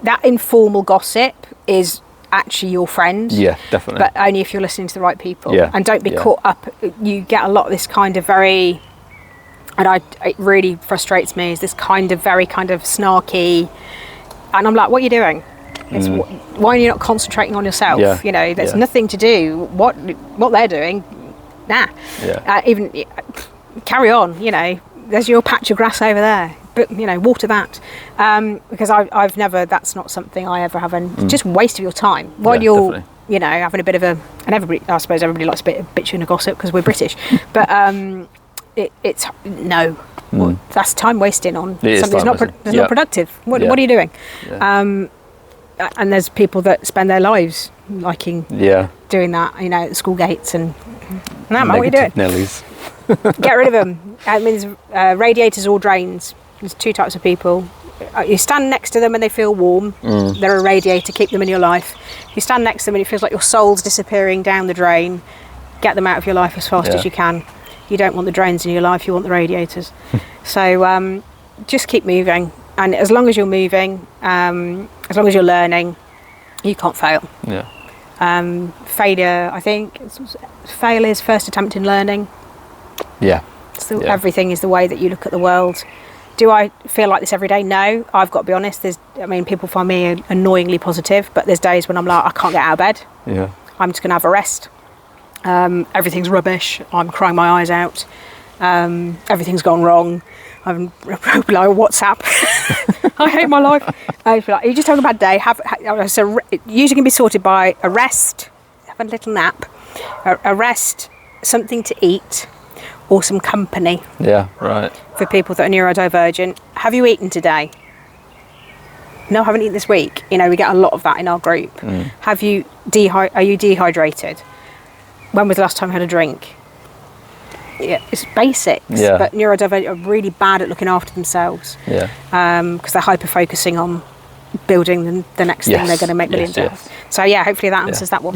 that informal gossip is actually your friend. Yeah, definitely. But only if you're listening to the right people. Yeah. And don't be caught up. You get a lot of this kind of very, and it really frustrates me, is this kind of very kind of snarky, and I'm like, what are you doing? It's why are you not concentrating on yourself? There's nothing to do. What they're doing, even carry on. There's your patch of grass over there, but water that, because I've never, that's not something I ever have, and just waste of your time while you're definitely. Having a bit of a, and everybody, I suppose everybody likes a bit of bitching and gossip because we're British, but it's no. That's time wasting on something that's not productive. What are you doing? And there's people that spend their lives liking doing that, at the school gates and what are you doing? Nellies. Get rid of them. It means radiators or drains. There's two types of people. You stand next to them and they feel warm. They're a radiator. Keep them in your life. You stand next to them and it feels like your soul's disappearing down the drain. Get them out of your life as fast as you can. You don't want the drains in your life. You want the radiators. So just keep moving. And as long as you're moving, as long as you're learning, you can't fail. Failure, I think, fail is first attempt in learning. Everything is the way that you look at the world. Do I feel like this every day? No. I've got to be honest. People find me annoyingly positive, but there's days when I'm like, I can't get out of bed. I'm just going to have a rest. Everything's rubbish. I'm crying my eyes out. Everything's gone wrong. I'm below WhatsApp. I hate my life. I feel like, you're just having a bad day. So usually can be sorted by a rest, have a little nap, a rest, something to eat, or some company. For people that are neurodivergent. Have you eaten today? No, I haven't eaten this week. We get a lot of that in our group. Are you dehydrated? When was the last time you had a drink? It's basics, but neurodivergent are really bad at looking after themselves because they're hyper-focusing on building the next thing they're going to make millions of. So hopefully that answers that one.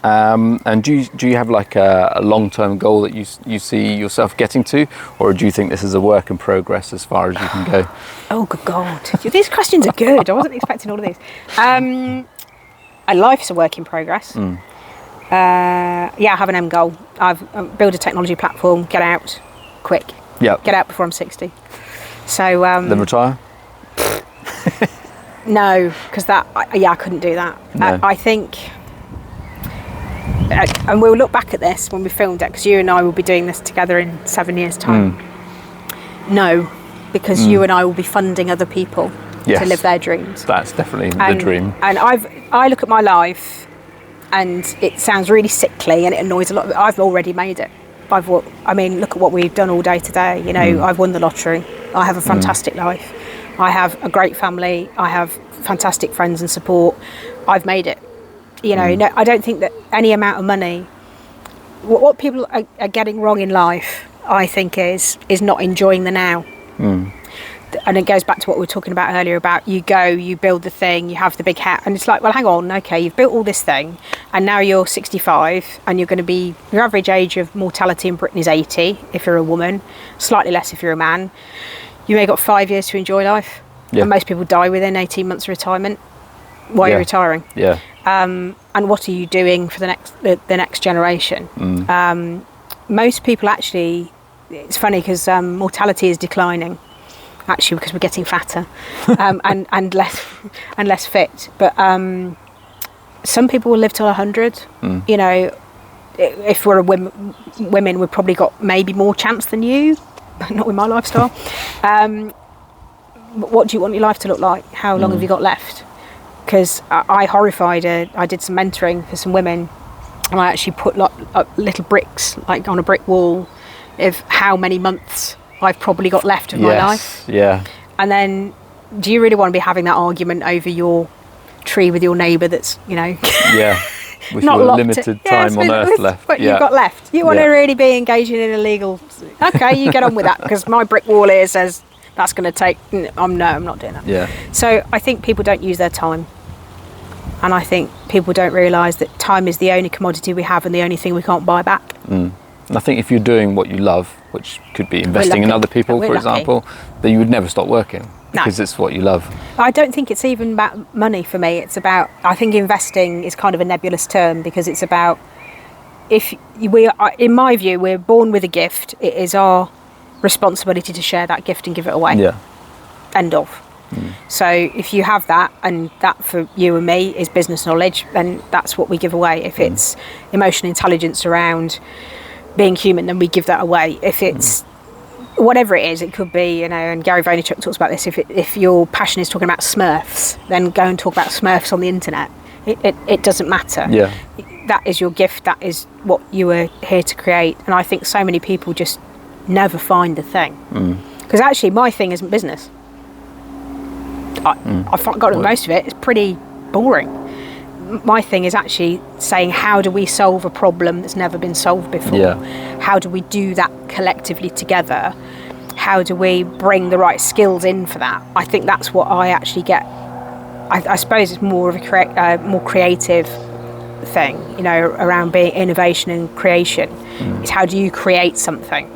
And do you have like a long-term goal that you see yourself getting to, or do you think this is a work in progress as far as you can go? Oh, good God. These questions are good. I wasn't expecting all of these. Life is a work in progress. I have an end goal. I've built a technology platform, get out quick. Get out before I'm 60. So then retire? No, because I couldn't do that. No. I think, and we'll look back at this when we filmed it, because you and I will be doing this together in 7 years' time. No, because you and I will be funding other people to live their dreams. That's definitely the dream. And I look at my life, and it sounds really sickly and it annoys a lot, but I've already made it. Look at what we've done all day today. I've won the lottery. I have a fantastic life. I have a great family. I have fantastic friends and support. I've made it. No, I don't think that any amount of money, what people are getting wrong in life, I think is not enjoying the now. And it goes back to what we were talking about earlier about you build the thing, you have the big hat, and it's like, well, hang on, okay, you've built all this thing, and now you're 65, and you're going to be, your average age of mortality in Britain is 80 if you're a woman, slightly less if you're a man. You may have got 5 years to enjoy life, and most people die within 18 months of retirement while you're retiring. And what are you doing for the next generation? Most people actually, it's funny because mortality is declining. Actually, because we're getting fatter and less fit. But some people will live till 100. If we're women, we've probably got maybe more chance than you, but not with my lifestyle. What do you want your life to look like? How long have you got left? Because I did some mentoring for some women, and I actually put little bricks like on a brick wall of how many months I've probably got left of my life. And then, do you really want to be having that argument over your tree with your neighbour that's, with not your limited time on earth left. What you've got left. You want to really be engaging in illegal. Okay, you get on with that, because my brick wall here says that's going to take. I'm not doing that. So I think people don't use their time, and I think people don't realise that time is the only commodity we have and the only thing we can't buy back. And I think if you're doing what you love, which could be investing in other people, for example, then you would never stop working because it's what you love. I don't think it's even about money for me. It's about, I think investing is kind of a nebulous term because it's about, in my view, we're born with a gift. It is our responsibility to share that gift and give it away. Yeah. End of. So if you have that, and that for you and me is business knowledge, then that's what we give away. If it's emotional intelligence around being human, then we give that away. If it's whatever it is, it could be, and Gary Vaynerchuk talks about this, if your passion is talking about Smurfs, then go and talk about Smurfs on the internet. It doesn't matter. Yeah. That is your gift. That is what you were here to create. And I think so many people just never find the thing. Because actually my thing isn't business. I've got most of it. It's pretty boring. My thing is actually saying, how do we solve a problem that's never been solved before? Yeah. How do we do that collectively together? How do we bring the right skills in for that? I think that's what I actually get. I suppose it's more of a more creative thing, around being innovation and creation. It's how do you create something?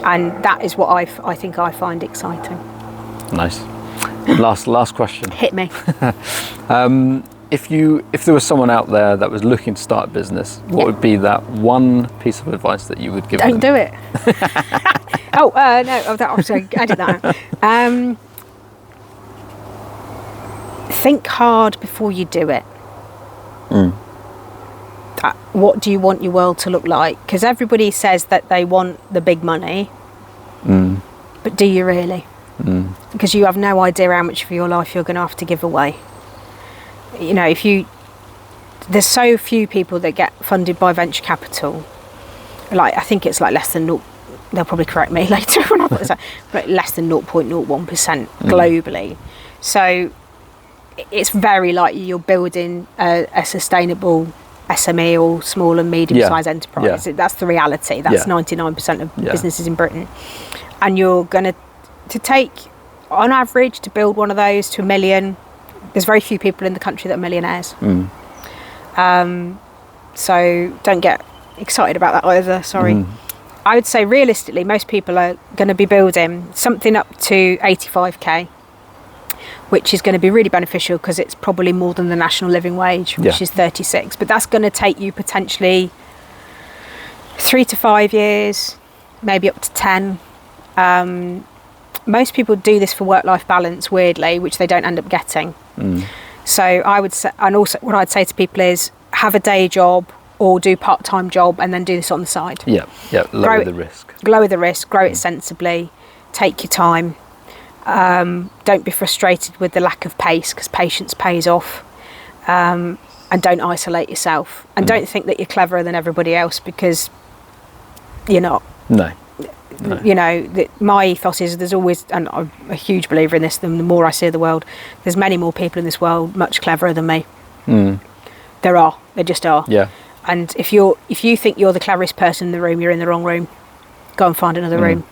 And that is what I think I find exciting. Nice. Last question. Hit me. If there was someone out there that was looking to start a business, what would be that one piece of advice that you would give them? Don't do it. No, I'm sorry, I did that. Think hard before you do it. What do you want your world to look like? Because everybody says that they want the big money, but do you really? Because you have no idea how much of your life you're going to have to give away. There's so few people that get funded by venture capital. I think it's less than they'll probably correct me later when I put this out, but less than 0.01% globally. So it's very likely you're building a sustainable SME or small and medium-sized enterprise. That's the reality. That's 99% of businesses in Britain. And you're going to take, on average, to build one of those to $1 million. There's very few people in the country that are millionaires. So don't get excited about that either, sorry. I would say realistically, most people are going to be building something up to 85k, which is going to be really beneficial because it's probably more than the national living wage, which is 36. But that's going to take you potentially 3 to 5 years, maybe up to 10. Most people do this for work-life balance, weirdly, which they don't end up getting. So I would say, and also what I'd say to people is have a day job or do part-time job and then do this on the side. Lower the risk. Lower the risk, grow it sensibly, take your time. Don't be frustrated with the lack of pace because patience pays off. And don't isolate yourself. And don't think that you're cleverer than everybody else because you're not. No. My ethos is there's always, and I'm a huge believer in this, the more I see of the world, there's many more people in this world much cleverer than me. There just are. And if you think you're the cleverest person in the room, you're in the wrong room. Go and find another room.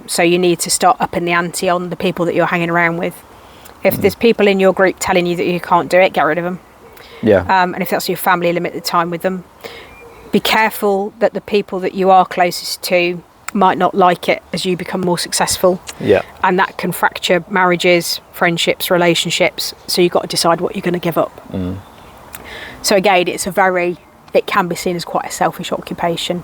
So you need to start upping the ante on the people that you're hanging around with. If there's people in your group telling you that you can't do it, get rid of them. And if that's your family, limit the time with them. Be careful that the people that you are closest to might not like it as you become more successful. And that can fracture marriages, friendships, relationships. So you've got to decide what you're going to give up. So again, it can be seen as quite a selfish occupation.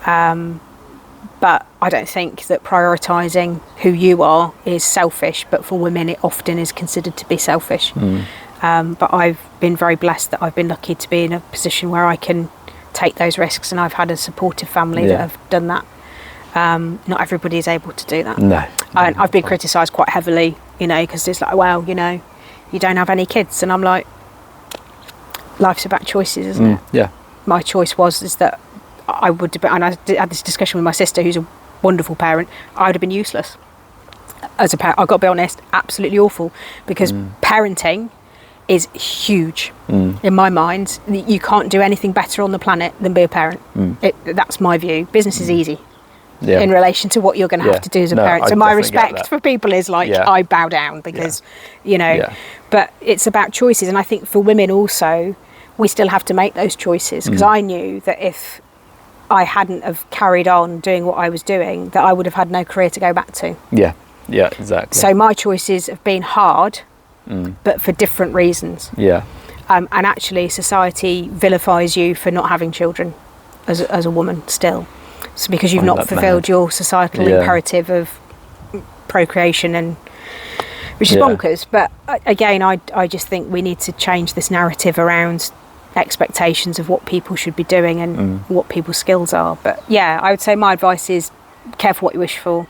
But I don't think that prioritising who you are is selfish, but for women it often is considered to be selfish. But I've been very blessed that I've been lucky to be in a position where I can take those risks, and I've had a supportive family that have done that. Not everybody is able to do that. And I've been criticised quite heavily, because it's you don't have any kids, and I'm like, life's about choices, isn't it? My choice is that I would, and I had this discussion with my sister, who's a wonderful parent. I would have been useless as a parent. I've got to be honest, absolutely awful, because parenting is huge in my mind. You can't do anything better on the planet than be a parent. That's my view. Business is easy in relation to what you're going to have to do as a parent. So my respect for people is I bow down because, but it's about choices. And I think for women also, we still have to make those choices, because I knew that if I hadn't have carried on doing what I was doing, that I would have had no career to go back to. Yeah, exactly. So my choices have been hard, but for different reasons. Yeah. And actually, society vilifies you for not having children as a woman still. So because you've not fulfilled your societal imperative of procreation, and which is bonkers. But again, I just think we need to change this narrative around expectations of what people should be doing and what people's skills are. But yeah, I would say my advice is careful what you wish for.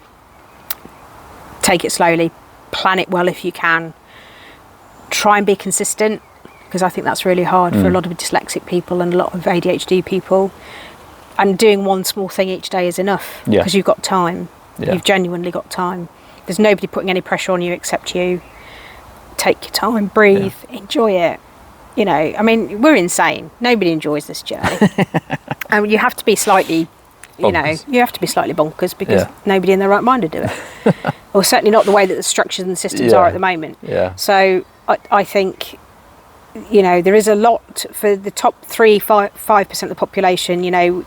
Take it slowly, plan it well if you can. Try and be consistent, because I think that's really hard for a lot of dyslexic people and a lot of ADHD people. And doing one small thing each day is enough, because you've got time. You've genuinely got time. There's nobody putting any pressure on you except you. Take your time, breathe, enjoy it. You know, I mean, we're insane. Nobody enjoys this journey. And you have to be slightly, you have to be slightly bonkers, because nobody in their right mind would do it. Or certainly not the way that the structures and the systems are at the moment. So I think, there is a lot for the top 5% of the population,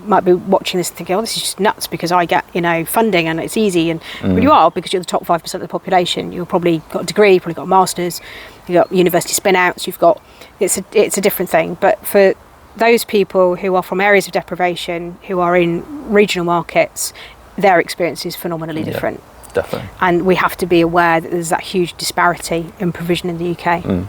might be watching this and thinking, oh, this is just nuts because I get, funding and it's easy. And but you are, because you're the top 5% of the population. You've probably got a degree, you've probably got a master's, you've got university spin-outs, it's a different thing. But for those people who are from areas of deprivation, who are in regional markets, their experience is phenomenally different. Definitely. And we have to be aware that there's that huge disparity in provision in the UK.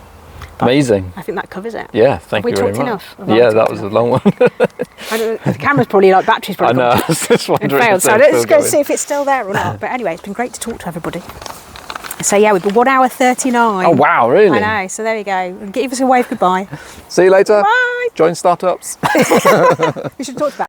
Amazing. I think that covers it. Yeah, thank you very much. Enough? Yeah, that was a long one. The camera's probably battery's probably I know, I was just wondering. Failed, so let's go see if it's still there or not. But anyway, it's been great to talk to everybody. So yeah, we've been 1 hour 39. Oh wow, really? I know, so there you go. Give us a wave goodbye. See you later. Bye. Join startups. We should talk about